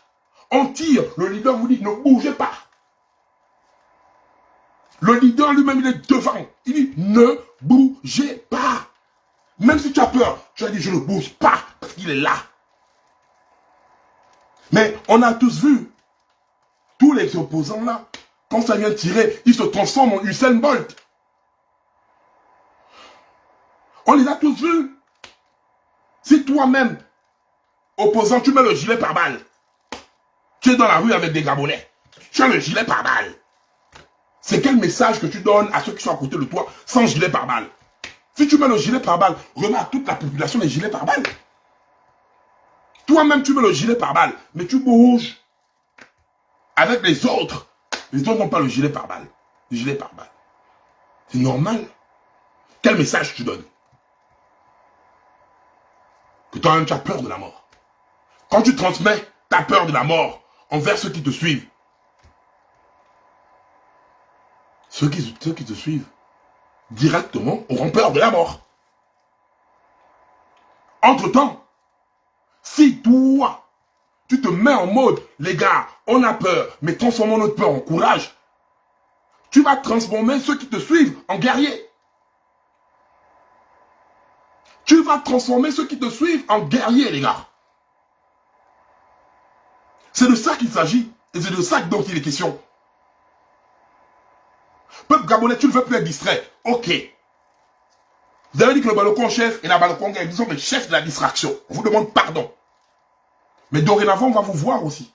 On tire, le leader vous dit, ne bougez pas. Le leader lui-même, il est devant. Il dit, ne bougez pas. Même si tu as peur, tu as dit, je ne bouge pas, parce qu'il est là. Mais on a tous vu, tous les opposants là, quand ça vient tirer, ils se transforment en Usain Bolt. On les a tous vus. Si toi-même, opposant, tu mets le gilet pare-balles, tu es dans la rue avec des Gabonais, tu as le gilet pare-balles. C'est quel message que tu donnes à ceux qui sont à côté de toi sans gilet pare-balles? Si tu mets le gilet pare-balles, remarque toute la population des gilets pare-balles. Toi-même, tu mets le gilet pare-balles, mais tu bouges avec les autres. Les autres n'ont pas le gilet pare-balles. Le gilet pare-balles. C'est normal. Quel message tu donnes? Que toi-même, tu as peur de la mort. Quand tu transmets ta peur de la mort envers ceux qui te suivent, ceux qui te suivent directement auront peur de la mort. Entre-temps, si toi, tu te mets en mode, les gars, on a peur, mais transformons notre peur en courage, tu vas transformer ceux qui te suivent en guerriers. Tu vas transformer ceux qui te suivent en guerriers, les gars. C'est de ça qu'il s'agit. Et c'est de ça dont il est question. Peuple gabonais, tu ne veux plus être distrait. Ok. Vous avez dit que le balcon chef et la balcon gagne, ils sont les chefs de la distraction. On vous demande pardon. Mais dorénavant, on va vous voir aussi.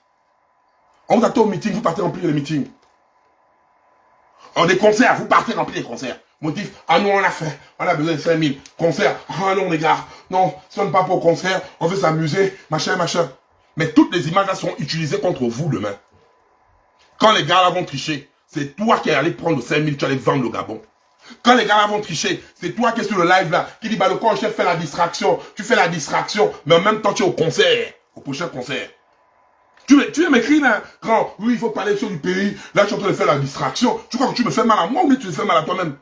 On vous attend au meeting, vous partez remplir les meetings. En des concerts, vous partez remplir les concerts. Motif, ah non, on a fait, on a besoin de 5000 concerts. Ah non, les gars, non, si on n'est pas pour concert, on veut s'amuser, machin, machin. Mais toutes les images là sont utilisées contre vous demain. Quand les gars là vont tricher, c'est toi qui es allé prendre 5000, tu allais vendre le Gabon. Quand les gars là vont tricher, c'est toi qui es sur le live là, qui dit, bah le chef fait la distraction, tu fais la distraction, mais en même temps tu es au concert, au prochain concert. Tu viens m'écrire là, grand, oui, il faut parler sur du pays, là tu es en train de faire la distraction. Tu crois que tu me fais mal à moi ou bien tu te fais mal à toi-même?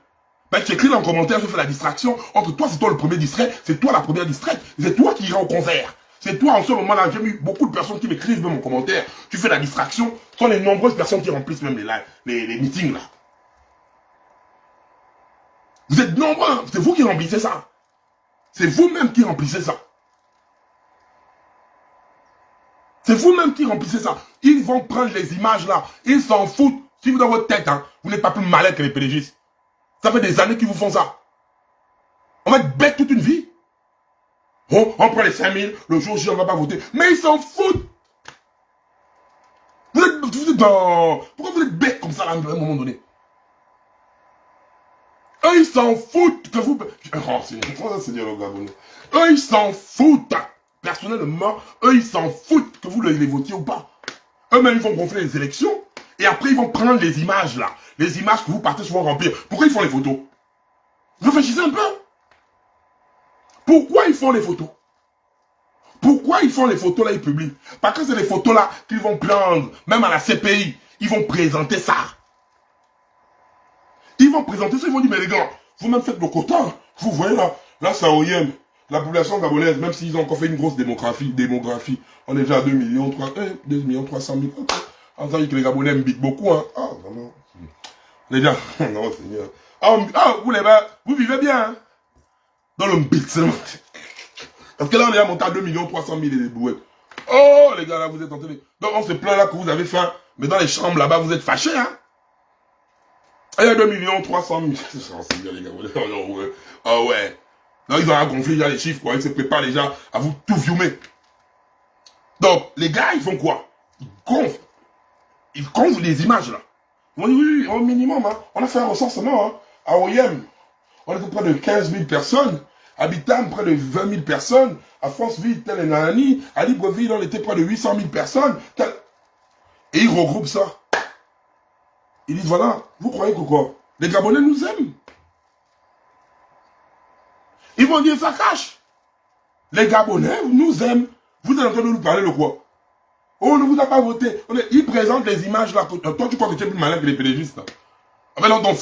Ben, tu écris dans le commentaire, je fais la distraction. Entre toi, c'est toi le premier distrait, c'est toi la première distraite, c'est toi qui iras au concert. C'est toi en ce moment-là, j'ai eu beaucoup de personnes qui m'écrivent dans mon commentaire, tu fais la distraction, ce sont les nombreuses personnes qui remplissent même les meetings là. Vous êtes nombreux, c'est vous qui remplissez ça. C'est vous-même qui remplissez ça. C'est vous-même qui remplissez ça. Ils vont prendre les images là, ils s'en foutent. Si vous dans votre tête, hein, vous n'êtes pas plus malin que les pélégistes. Ça fait des années qu'ils vous font ça. On va être bête toute une vie. Oh, on prend les 5000, le jour J, on ne va pas voter. Mais ils s'en foutent. Vous êtes dans... Pourquoi vous êtes bête comme ça là, à un moment donné? Eux, ils s'en foutent que vous... Oh, c'est dire le Gabonais. Eux, ils s'en foutent. Personnellement, eux, ils s'en foutent que vous les votiez ou pas. Eux-mêmes, ils vont gonfler les élections. Et après, ils vont prendre les images là. Les images que vous partez souvent remplir. Pourquoi ils font les photos? Réfléchissez un peu. Pourquoi ils font les photos? Pourquoi ils font les photos là, ils publient? Parce que c'est les photos là qu'ils vont prendre, même à la CPI. Ils vont présenter ça. Ils vont présenter ça, ils vont dire, mais les gars, vous-même faites le quota. Vous voyez là c'est OIM. La population gabonaise, même s'ils ont encore fait une grosse démographie, on est déjà à 2 millions 300 000. On sait que les Gabonais me biquent beaucoup, hein. Ah, vraiment. Les gens, non, Seigneur. Vous vivez bien, hein. Dans le bit seulement. Parce que là, on est à monter à 2 300 000 et des bouettes. Oh, les gars, là, vous êtes en train de... Donc, on se plaint là que vous avez faim. Mais dans les chambres là-bas, vous êtes fâchés, hein. Il y a 2 300 000. C'est bien, les gars. Oh, ouais. Donc, ils ont gonflé déjà les chiffres, quoi. Ils se préparent déjà à vous tout viumer. Donc, les gars, ils font quoi? Ils gonflent. Ils gonflent les images, là. Oui, au minimum, hein. On a fait un recensement, hein. À OIM, on était près de 15 000 personnes. À Bitam, près de 20 000 personnes. À Franceville, tel et Nanani. À Libreville, on était près de 800 000 personnes. Et ils regroupent ça. Ils disent, voilà, vous croyez que quoi? Les Gabonais nous aiment. Ils vont dire, ça cache. Les Gabonais nous aiment. Vous êtes en train de nous parler de quoi? Oh, on ne vous a pas voté. Ils présentent les images là. Toi, tu crois que tu es plus malin que les pélégistes. Ah, non, donc,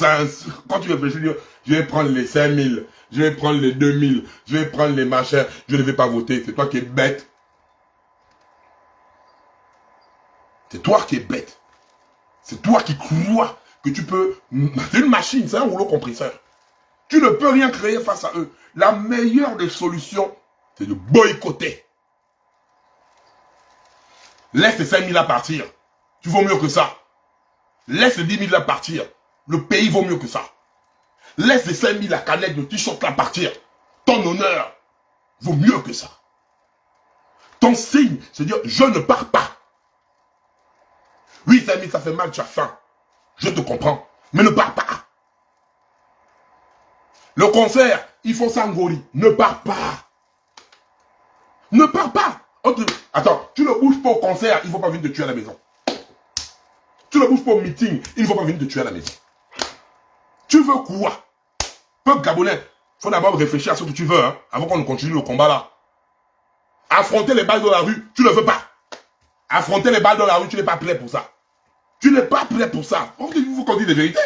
quand tu réfléchis, je vais prendre les 5000, je vais prendre les 2000, je vais prendre les machins, je ne vais pas voter. C'est toi qui es bête. C'est toi qui es bête. C'est toi qui crois que tu peux... C'est une machine, c'est un rouleau compresseur. Tu ne peux rien créer face à eux. La meilleure des solutions, c'est de boycotter. Laisse les 5000 là partir. Tu vaux mieux que ça. Laisse les 10 000 là partir. Le pays vaut mieux que ça. Laisse les 5000 la canette de t-shirt là partir. Ton honneur vaut mieux que ça. Ton signe, c'est dire je ne pars pas. Oui, 5000, ça fait mal, tu as faim. Je te comprends. Mais ne pars pas. Le concert, ils font ça en Goli. Ne pars pas. Ne pars pas. Attends, tu ne bouges pas au concert, il ne faut pas venir te tuer à la maison. Tu ne bouges pas au meeting, il ne faut pas venir te tuer à la maison. Tu veux quoi? Peuple gabonais, il faut d'abord réfléchir à ce que tu veux, hein, avant qu'on continue le combat là. Affronter les balles dans la rue, tu ne veux pas. Affronter les balles dans la rue, tu n'es pas prêt pour ça. Tu n'es pas prêt pour ça. Vous qu'on dit des vérités.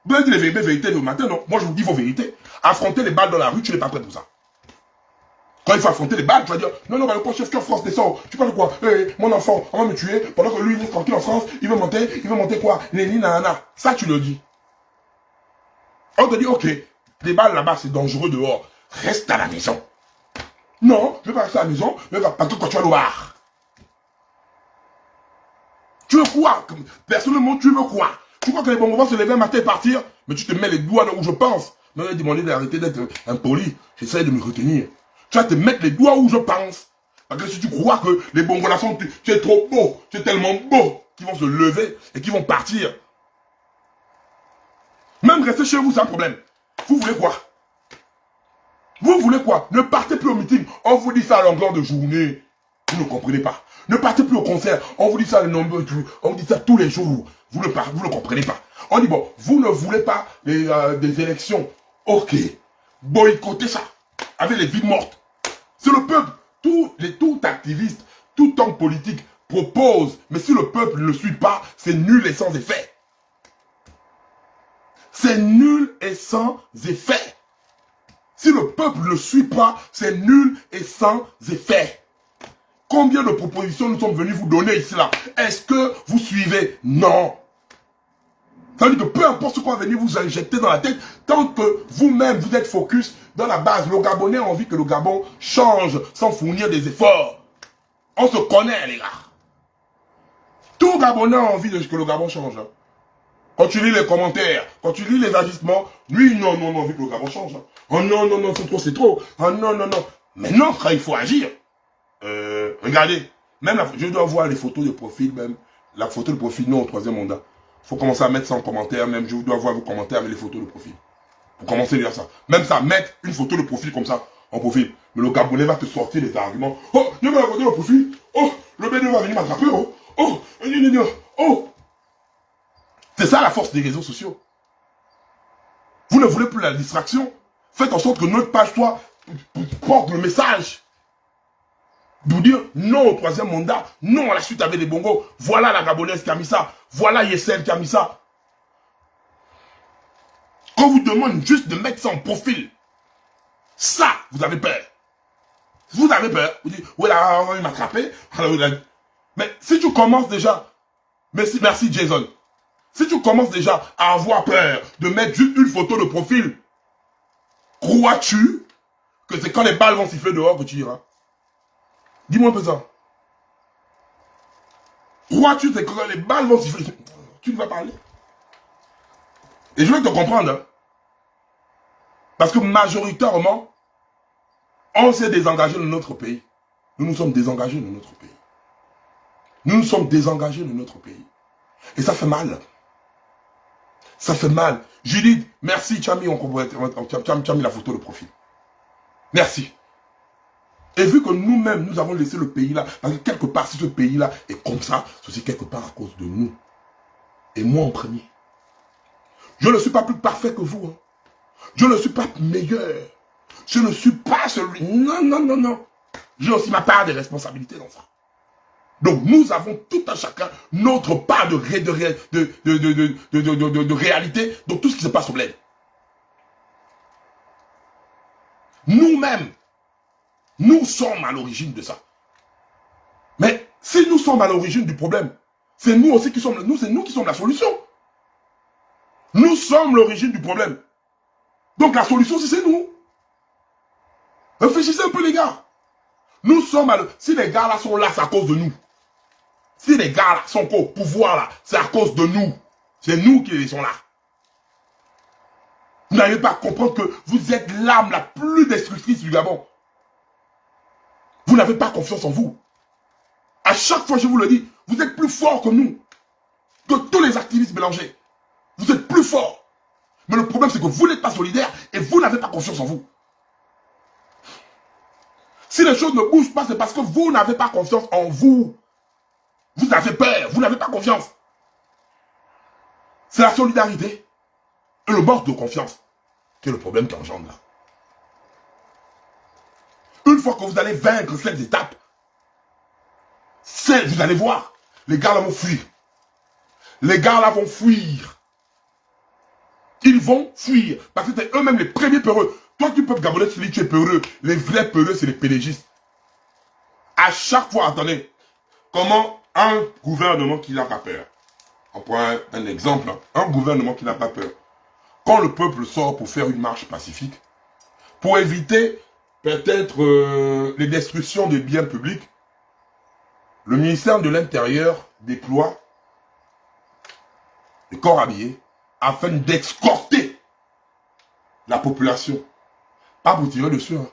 Vous avez dit les vérités le matin, non? Moi je vous dis vos vérités. Affronter les balles dans la rue, tu n'es pas prêt pour ça. Quand il faut affronter les balles, tu vas dire, non, le chef en France descend. Tu parles de quoi? Mon enfant, on va me tuer, pendant que lui, il est tranquille en France, il veut monter quoi? Lénine, nanana. Ça, tu le dis. On te dit, ok, les balles là-bas, c'est dangereux dehors. Reste à la maison. Non, je vais pas rester à la maison, parce que quand tu vas au bar. Tu veux quoi? Personnellement, tu veux quoi? Tu crois que les bons vont se lever un matin et partir? Mais tu te mets les doigts là où je pense. Je vais demander d'arrêter d'être impoli. J'essaie de me retenir. Tu vas te mettre les doigts où je pense. Parce que si tu crois que les bons là sont... Tu es trop beau. Tu es tellement beau qu'ils vont se lever et qu'ils vont partir. Même rester chez vous, c'est un problème. Vous voulez quoi? Vous voulez quoi? Ne partez plus au meeting. On vous dit ça à longueur de journée. Vous ne comprenez pas. Ne partez plus au concert. On vous dit ça le nombre de jours. On vous dit ça tous les jours. Vous ne comprenez pas. On dit, bon, vous ne voulez pas des élections. Ok. Boycottez ça. Avec les vies mortes. C'est le peuple. Tout activiste, tout homme politique propose. Mais si le peuple ne le suit pas, c'est nul et sans effet. C'est nul et sans effet. Si le peuple ne suit pas, c'est nul et sans effet. Combien de propositions nous sommes venus vous donner ici là? Est-ce que vous suivez? Non. Ça veut dire que peu importe ce qu'on va venir vous injecter dans la tête, tant que vous-même vous êtes focus dans la base. Le Gabonais a envie que le Gabon change sans fournir des efforts. On se connaît les gars. Tout Gabonais a envie que le Gabon change. Quand tu lis les commentaires, quand tu lis les agissements, lui non, envie que le Gabon change. Oh non, c'est trop. Oh non. Maintenant, quand il faut agir, regardez, même je dois voir les photos de profil, même la photo de profil, non, au troisième mandat. Il faut commencer à mettre ça en commentaire, même je dois voir vos commentaires avec les photos de profil. Pour commencer à dire ça. Même ça, mettre une photo de profil comme ça, en profil. Mais le Gabonais va te sortir des arguments. Oh, je vais la photo de profil. Oh, le BD va venir m'attraper. Oh. C'est ça la force des réseaux sociaux. Vous ne voulez plus la distraction. Faites en sorte que notre page soit porte le message. De vous dire non au troisième mandat, non à la suite avec les bongos. Voilà la Gabonaise qui a mis ça. Voilà Yessel qui a mis ça. On vous demande juste de mettre ça en profil. Ça, vous avez peur. Vous avez peur. Vous dites, oui, là, on va m'attraper. Mais si tu commences déjà, merci Jason. Si tu commences déjà à avoir peur de mettre juste une photo de profil, crois-tu que c'est quand les balles vont siffler dehors que tu iras? Dis-moi un peu ça. Crois-tu que quand les balles vont siffler, tu ne vas pas aller? Et je vais te comprendre. Hein? Parce que majoritairement, on s'est désengagé de notre pays. Nous nous sommes désengagés de notre pays. Nous nous sommes désengagés de notre pays. Et ça fait mal. Ça fait mal. Judith, merci, tu as mis la photo de profil. Merci. Et vu que nous-mêmes, nous avons laissé le pays là, parce que quelque part, si ce pays-là est comme ça, c'est aussi quelque part à cause de nous. Et moi en premier. Je ne suis pas plus parfait que vous. Hein. Je ne suis pas meilleur. Je ne suis pas celui... Non. J'ai aussi ma part de responsabilité dans ça. Donc nous avons tout un chacun notre part de réalité dans tout ce qui se passe au bled. Nous-mêmes, nous sommes à l'origine de ça. Mais si nous sommes à l'origine du problème, c'est nous aussi qui sommes, c'est nous qui sommes la solution. Nous sommes l'origine du problème. Donc la solution, c'est nous. Réfléchissez un peu les gars. Nous sommes si les gars là sont là, c'est à cause de nous. Si les gars là sont au pouvoir là, c'est à cause de nous. C'est nous qui sont là. Vous n'arrivez pas à comprendre que vous êtes l'âme la plus destructrice du Gabon. Vous n'avez pas confiance en vous. À chaque fois, je vous le dis, vous êtes plus fort que nous. Que tous les activistes mélangés. Vous êtes plus forts. Mais le problème, c'est que vous n'êtes pas solidaires et vous n'avez pas confiance en vous. Si les choses ne bougent pas, c'est parce que vous n'avez pas confiance en vous. Vous avez peur, vous n'avez pas confiance. C'est la solidarité et le manque de confiance qui est le problème qui engendre là. Une fois que vous allez vaincre cette étape, vous allez voir, les gars là vont fuir. Les gars là vont fuir. Ils vont fuir. Parce que c'est eux-mêmes les premiers peureux. Toi, tu peux Gabonais, tu dis tu es peureux. Les vrais peureux, c'est les pédégistes. À chaque fois, attendez, comment un gouvernement qui n'a pas peur. On prend un exemple. Un gouvernement qui n'a pas peur. Quand le peuple sort pour faire une marche pacifique, pour éviter peut-être les destructions des biens publics, le ministère de l'Intérieur déploie le corps habillé, afin d'escorter la population. Pas pour tirer dessus, hein,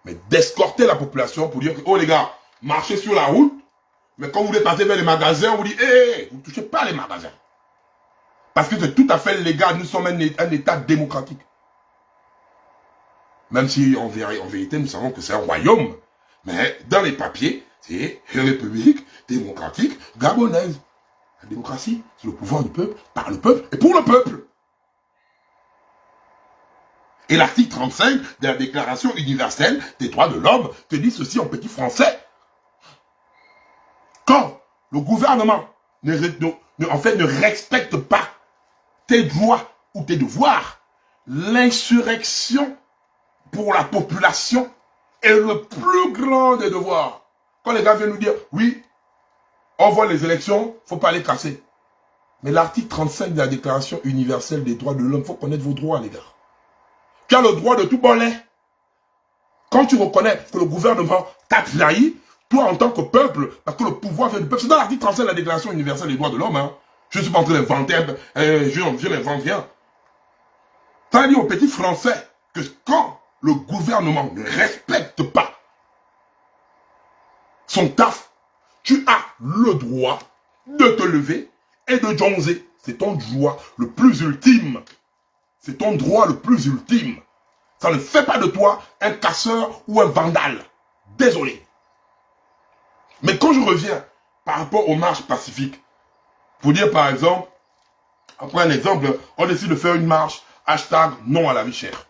mais d'escorter la population pour dire que, oh les gars, marchez sur la route, mais quand vous voulez passer vers les magasins, on vous dit, hé, vous ne touchez pas les magasins. Parce que c'est tout à fait légal, nous sommes un État démocratique. Même si en vérité, nous savons que c'est un royaume, mais dans les papiers, c'est une république démocratique gabonaise. La démocratie, c'est le pouvoir du peuple, par le peuple et pour le peuple. Et l'article 35 de la Déclaration universelle des droits de l'homme te dit ceci en petit français. Quand le gouvernement ne respecte pas tes droits ou tes devoirs, l'insurrection pour la population est le plus grand des devoirs. Quand les gars viennent nous dire, oui, on voit les élections, il ne faut pas les casser. Mais l'article 35 de la Déclaration universelle des droits de l'homme, il faut connaître vos droits, les gars. Tu as le droit de tout bon lait. Quand tu reconnais que le gouvernement t'a trahi, toi en tant que peuple, parce que le pouvoir vient du peuple, c'est dans l'article 35 de la Déclaration universelle des droits de l'homme. Hein. Je ne suis pas en train d'inventer, je n'invente rien. Ça veut dire aux petits Français que quand le gouvernement ne respecte pas son taf, tu as le droit de te lever et de jonzer. C'est ton droit le plus ultime. C'est ton droit le plus ultime. Ça ne fait pas de toi un casseur ou un vandale. Désolé. Mais quand je reviens par rapport aux marches pacifiques, pour dire par exemple, après un exemple, on décide de faire une marche, hashtag non à la vie chère.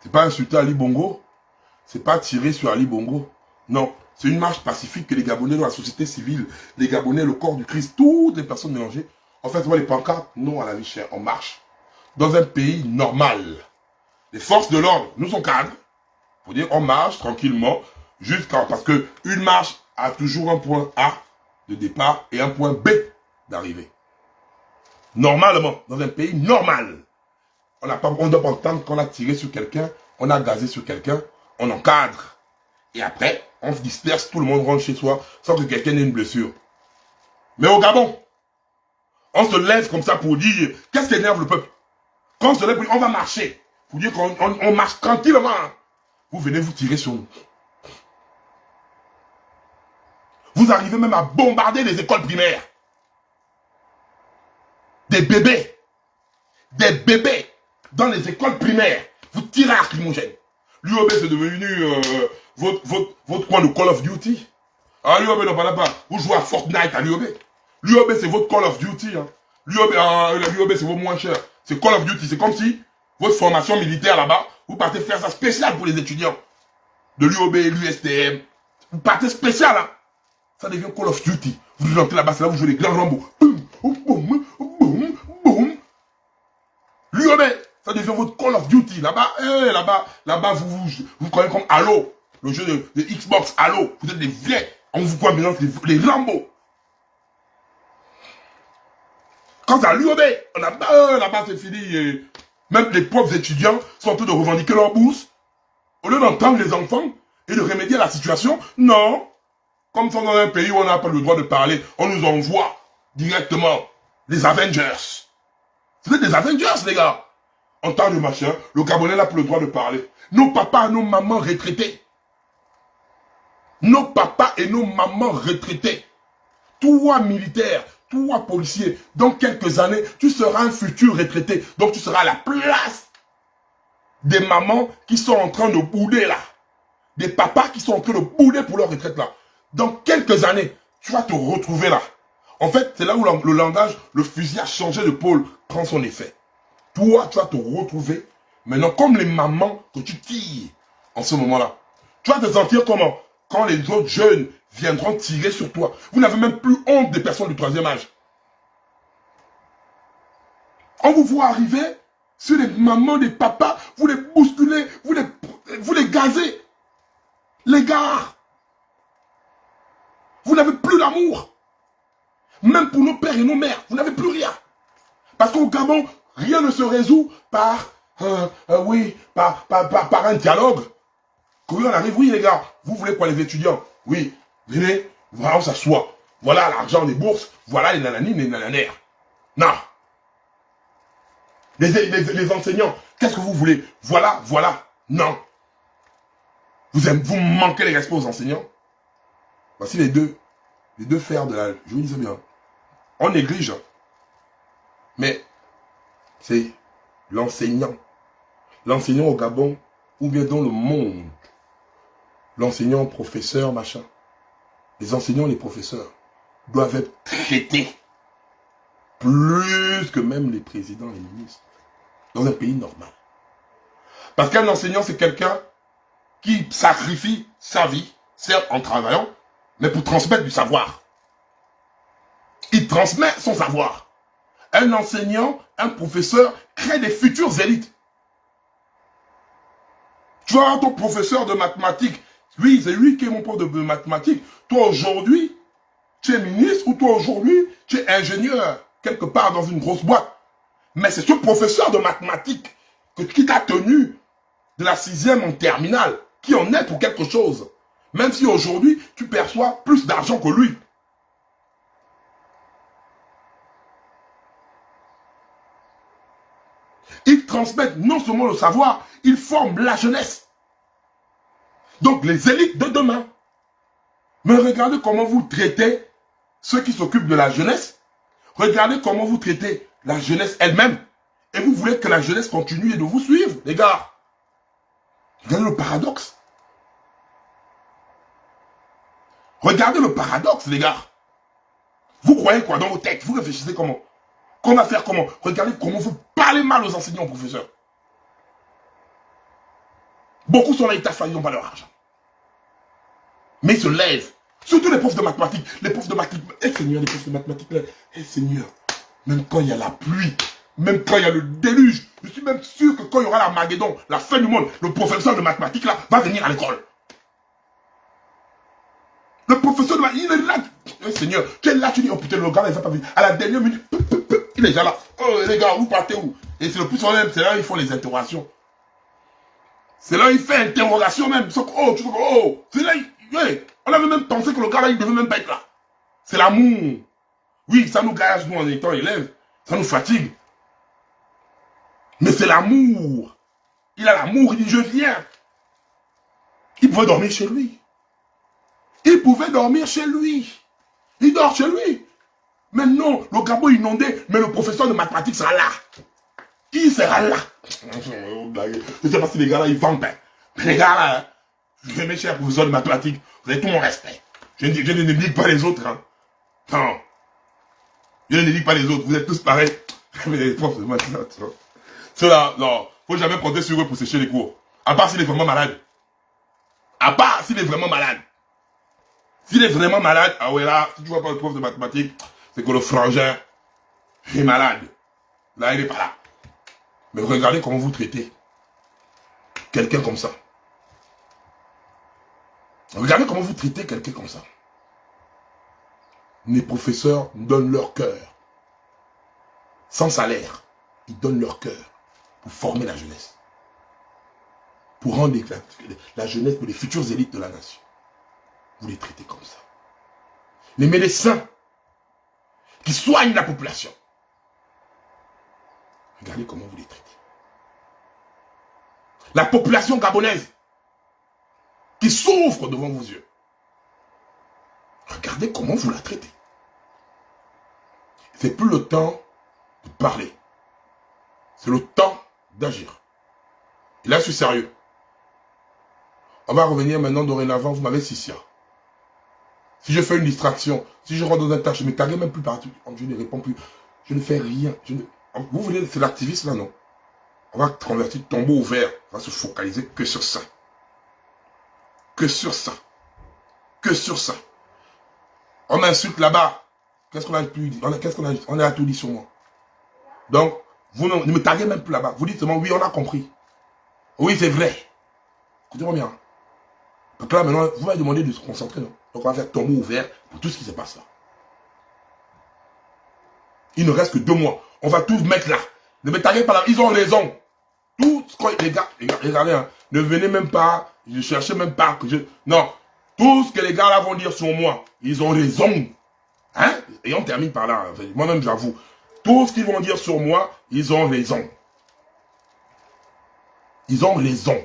C'est pas insulter Ali Bongo, c'est pas tirer sur Ali Bongo. Non, c'est une marche pacifique que les Gabonais dans la société civile, les Gabonais, le corps du Christ, toutes les personnes mélangées, en fait, on voit les pancartes non à la vie chère, on marche. Dans un pays normal, les forces de l'ordre, nous sommes cadres, pour dire on marche tranquillement, jusqu'à, parce que une marche a toujours un point A de départ et un point B d'arrivée. Normalement, dans un pays normal, on ne doit pas entendre qu'on a tiré sur quelqu'un, on a gazé sur quelqu'un, on encadre. Et après, on se disperse, tout le monde rentre chez soi, sans que quelqu'un ait une blessure. Mais au Gabon, on se lève comme ça pour dire, qu'est-ce qui énerve le peuple? Quand on se lève, on va marcher, pour dire qu'on marche tranquillement. Vous venez vous tirer sur nous. Vous arrivez même à bombarder les écoles primaires. Des bébés dans les écoles primaires. Vous tirez à lacrymogène. L'UOB c'est devenu votre coin de Call of Duty. Ah, l'UOB non pas là-bas. Vous jouez à Fortnite à l'UOB. L'UOB c'est votre Call of Duty. Hein. L'UOB c'est vos moins cher. C'est Call of Duty. C'est comme si votre formation militaire là-bas, vous partez faire ça spécial pour les étudiants. De l'UOB, l'USTM. Vous partez spécial là. Ça devient Call of Duty. Vous entrez là-bas, c'est là où vous jouez les grands Rambo. Boum, boum, boum, boum. L'UOB, ça devient votre Call of Duty. Là-bas, là-bas, vous connaissez comme Halo. Le jeu de Xbox Halo. Vous êtes des vrais. On vous voit maintenant les Rambo. Quant à l'UOB, là-bas c'est fini. Même les pauvres étudiants sont en train de revendiquer leur bourse. Au lieu d'entendre les enfants et de remédier à la situation, non. Comme ça dans un pays où on n'a pas le droit de parler, on nous envoie directement les Avengers. Vous êtes des Avengers, les gars. En temps de machin, le Gabonais n'a plus le droit de parler. Nos papas, nos mamans retraités. Nos papas et nos mamans retraités. Toi, militaire, toi, policier, dans quelques années, tu seras un futur retraité. Donc, tu seras à la place des mamans qui sont en train de bouder là. Des papas qui sont en train de bouder pour leur retraite là. Dans quelques années, tu vas te retrouver là. En fait, c'est là où le langage, le fusil a changé de pôle, prend son effet. Toi, tu vas te retrouver, maintenant, comme les mamans que tu tires en ce moment-là. Tu vas te sentir comment? Quand les autres jeunes viendront tirer sur toi. Vous n'avez même plus honte des personnes du troisième âge. On vous voit arriver sur les mamans, des papas, vous les bousculez, vous les gazez. Les gars, vous n'avez plus d'amour. Même pour nos pères et nos mères, vous n'avez plus rien. Parce qu'au Gabon, rien ne se résout par un dialogue. Quand on arrive, oui les gars, vous voulez quoi les étudiants? Oui, venez, voilà, on s'assoit. Voilà l'argent des bourses, voilà les nanani, les nananères. Non. Les enseignants, qu'est-ce que vous voulez? Voilà, voilà. Non. Vous manquez les respects aux enseignants. Voici les deux fers de la... Je vous dis ça bien. On néglige. Mais c'est l'enseignant. L'enseignant au Gabon, ou bien dans le monde. L'enseignant, professeur, machin. Les enseignants, les professeurs doivent être traités plus que même les présidents et les ministres dans un pays normal. Parce qu'un enseignant, c'est quelqu'un qui sacrifie sa vie, certes en travaillant, mais pour transmettre du savoir. Il transmet son savoir. Un enseignant, un professeur crée des futures élites. Tu vois, ton professeur de mathématiques, oui, c'est lui qui est mon prof de mathématiques. Toi, aujourd'hui, tu es ministre ou toi, aujourd'hui, tu es ingénieur, quelque part dans une grosse boîte. Mais c'est ce professeur de mathématiques qui t'a tenu de la 6e en terminale, qui en est pour quelque chose. Même si aujourd'hui, tu perçois plus d'argent que lui. Ils transmettent non seulement le savoir, ils forment la jeunesse. Donc les élites de demain. Mais regardez comment vous traitez ceux qui s'occupent de la jeunesse. Regardez comment vous traitez la jeunesse elle-même. Et vous voulez que la jeunesse continue de vous suivre, les gars. Regardez le paradoxe. Regardez le paradoxe, les gars. Vous croyez quoi dans vos têtes? Vous réfléchissez comment? Qu'on va faire comment? Regardez comment vous parlez mal aux enseignants, aux professeurs. Beaucoup sont là, ils taffent, ils n'ont pas leur argent. Mais ils se lèvent. Surtout les profs de mathématiques. Les profs de mathématiques. Eh Seigneur, les profs de mathématiques. Eh Seigneur, même quand il y a la pluie, même quand il y a le déluge, je suis même sûr que quand il y aura l'Armageddon, la fin du monde, le professeur de mathématiques là va venir à l'école. Le professeur de mathématiques, il est là. Eh Seigneur, tu es là, tu dis, oh putain, le gars, il ne va pas venir. À la dernière minute, il est déjà là. Oh les gars, vous partez où? Et c'est le plus problème, c'est là où ils font les interrogations. C'est là où il fait interrogation même. Oh, tu vois, oh, c'est là, on avait même pensé que le gars là, il ne devait même pas être là. C'est l'amour. Oui, ça nous gage, nous, en étant élèves. Ça nous fatigue. Mais c'est l'amour. Il a l'amour, il dit, je viens. Il pouvait dormir chez lui. Il pouvait dormir chez lui. Il dort chez lui. Mais non, le Gabon est inondé, mais le professeur de mathématiques sera là. Il sera là. Je ne sais pas si les gars là, ils vendent. Mais les gars là, mes chers professeurs de mathématiques, vous avez tout mon respect. Je ne néglige pas les autres. Hein. Non. Je ne néglige pas les autres. Vous êtes tous pareils. Mais les profs de mathématiques, ceux-là, non. Il ne faut jamais compter sur eux pour sécher les cours. À part s'il est vraiment malade. À part s'il est vraiment malade. S'il est vraiment malade, ah ouais là, si tu vois pas le prof de mathématiques, c'est que le frangin est malade. Là, il n'est pas là. Mais regardez comment vous traitez quelqu'un comme ça. Regardez comment vous traitez quelqu'un comme ça. Les professeurs donnent leur cœur. Sans salaire, ils donnent leur cœur pour former la jeunesse. Pour rendre la jeunesse pour les futures élites de la nation. Vous les traitez comme ça. Les médecins qui soignent la population. Regardez comment vous les traitez. La population gabonaise qui souffre devant vos yeux. Regardez comment vous la traitez. C'est plus le temps de parler. C'est le temps d'agir. Et là, je suis sérieux. On va revenir maintenant dorénavant. Vous m'avez Sissia. Si je fais une distraction, si je rentre dans un tâche, je ne me tague même plus partout. Je ne réponds plus. Je ne fais rien. Vous voulez, c'est l'activisme là, non? On va convertir tombeau ouvert. On va se focaliser que sur ça. Que sur ça. Que sur ça. On m'insulte là-bas. Qu'est-ce qu'on a pu dire? On a tout dit sur moi. Donc, vous ne me taguez même plus là-bas. Vous dites seulement, oui, on a compris. Oui, c'est vrai. Écoutez-moi bien. Donc là, maintenant, vous m'avez demandé de se concentrer, non? Donc on va faire tombeau ouvert pour tout ce qui se passe là. Il ne reste que 2 mois. On va tout mettre là. Ne me taguez pas là. Ils ont raison. Tout ce que les gars, regardez, hein, ne venez même pas. Je cherchais même pas que je... Non. Tout ce que les gars là vont dire sur moi, ils ont raison. Hein? Et on termine par là. Moi-même, j'avoue. Tout ce qu'ils vont dire sur moi, ils ont raison. Ils ont raison.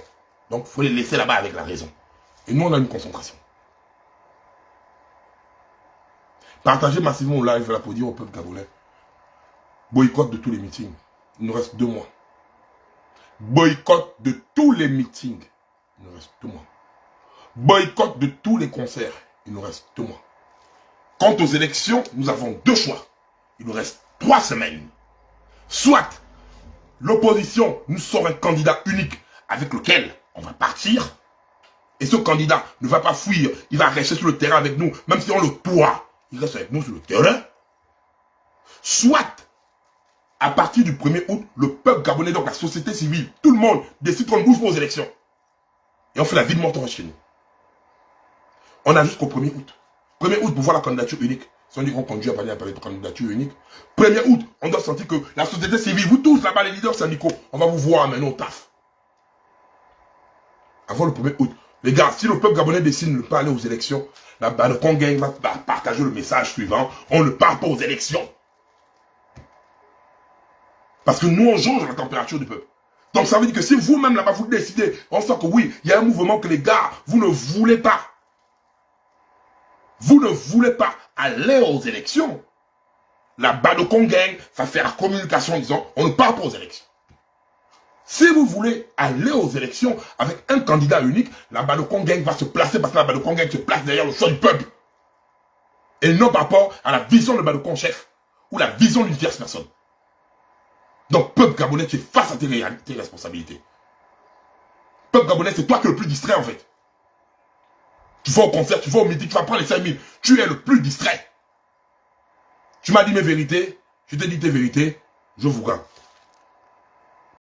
Donc, il faut les laisser là-bas avec la raison. Et nous, on a une concentration. Partagez massivement au live là pour dire au peuple gabonais. Boycott de tous les meetings. Il nous reste 2 mois. Boycott de tous les meetings. Il nous reste 2 mois. Boycott de tous les concerts. Il nous reste 2 mois. Quant aux élections, nous avons 2 choix. Il nous reste 3 semaines. Soit l'opposition nous sort un candidat unique avec lequel on va partir. Et ce candidat ne va pas fuir. Il va rester sur le terrain avec nous. Même si on le toit, il reste avec nous sur le terrain. Soit, à partir du 1er août, le peuple gabonais, donc la société civile, tout le monde décide qu'on bouge pour aux élections. Et on fait la vie de montant chez nous. On a jusqu'au 1er août. 1er août pour voir la candidature unique. Si on dit qu'on conduit à parler de candidature unique. 1er août, on doit sentir que la société civile, vous tous là-bas, les leaders syndicaux, on va vous voir maintenant au taf. Avant le 1er août. Les gars, si le peuple gabonais décide de ne pas aller aux élections, là-bas, le Congang va partager le message suivant. On ne part pas aux élections. Parce que nous, on jauge la température du peuple. Donc ça veut dire que si vous-même là-bas, vous décidez, on sent que oui, il y a un mouvement que les gars, vous ne voulez pas. Vous ne voulez pas aller aux élections. Là-bas, le Congang va faire la communication en disant, on ne part pas aux élections. Si vous voulez aller aux élections avec un candidat unique, la Bado-Congang va se placer parce que la Bado-Congang se place derrière le choix du peuple. Et non par rapport à la vision de Bado-Con chef ou la vision d'une tierce personne. Donc, peuple gabonais, tu es face à tes responsabilités. Peuple gabonais, c'est toi qui es le plus distrait en fait. Tu vas au concert, tu vas au meeting, tu vas prendre les 5000. Tu es le plus distrait. Tu m'as dit mes vérités, je t'ai dit tes vérités, je vous garde.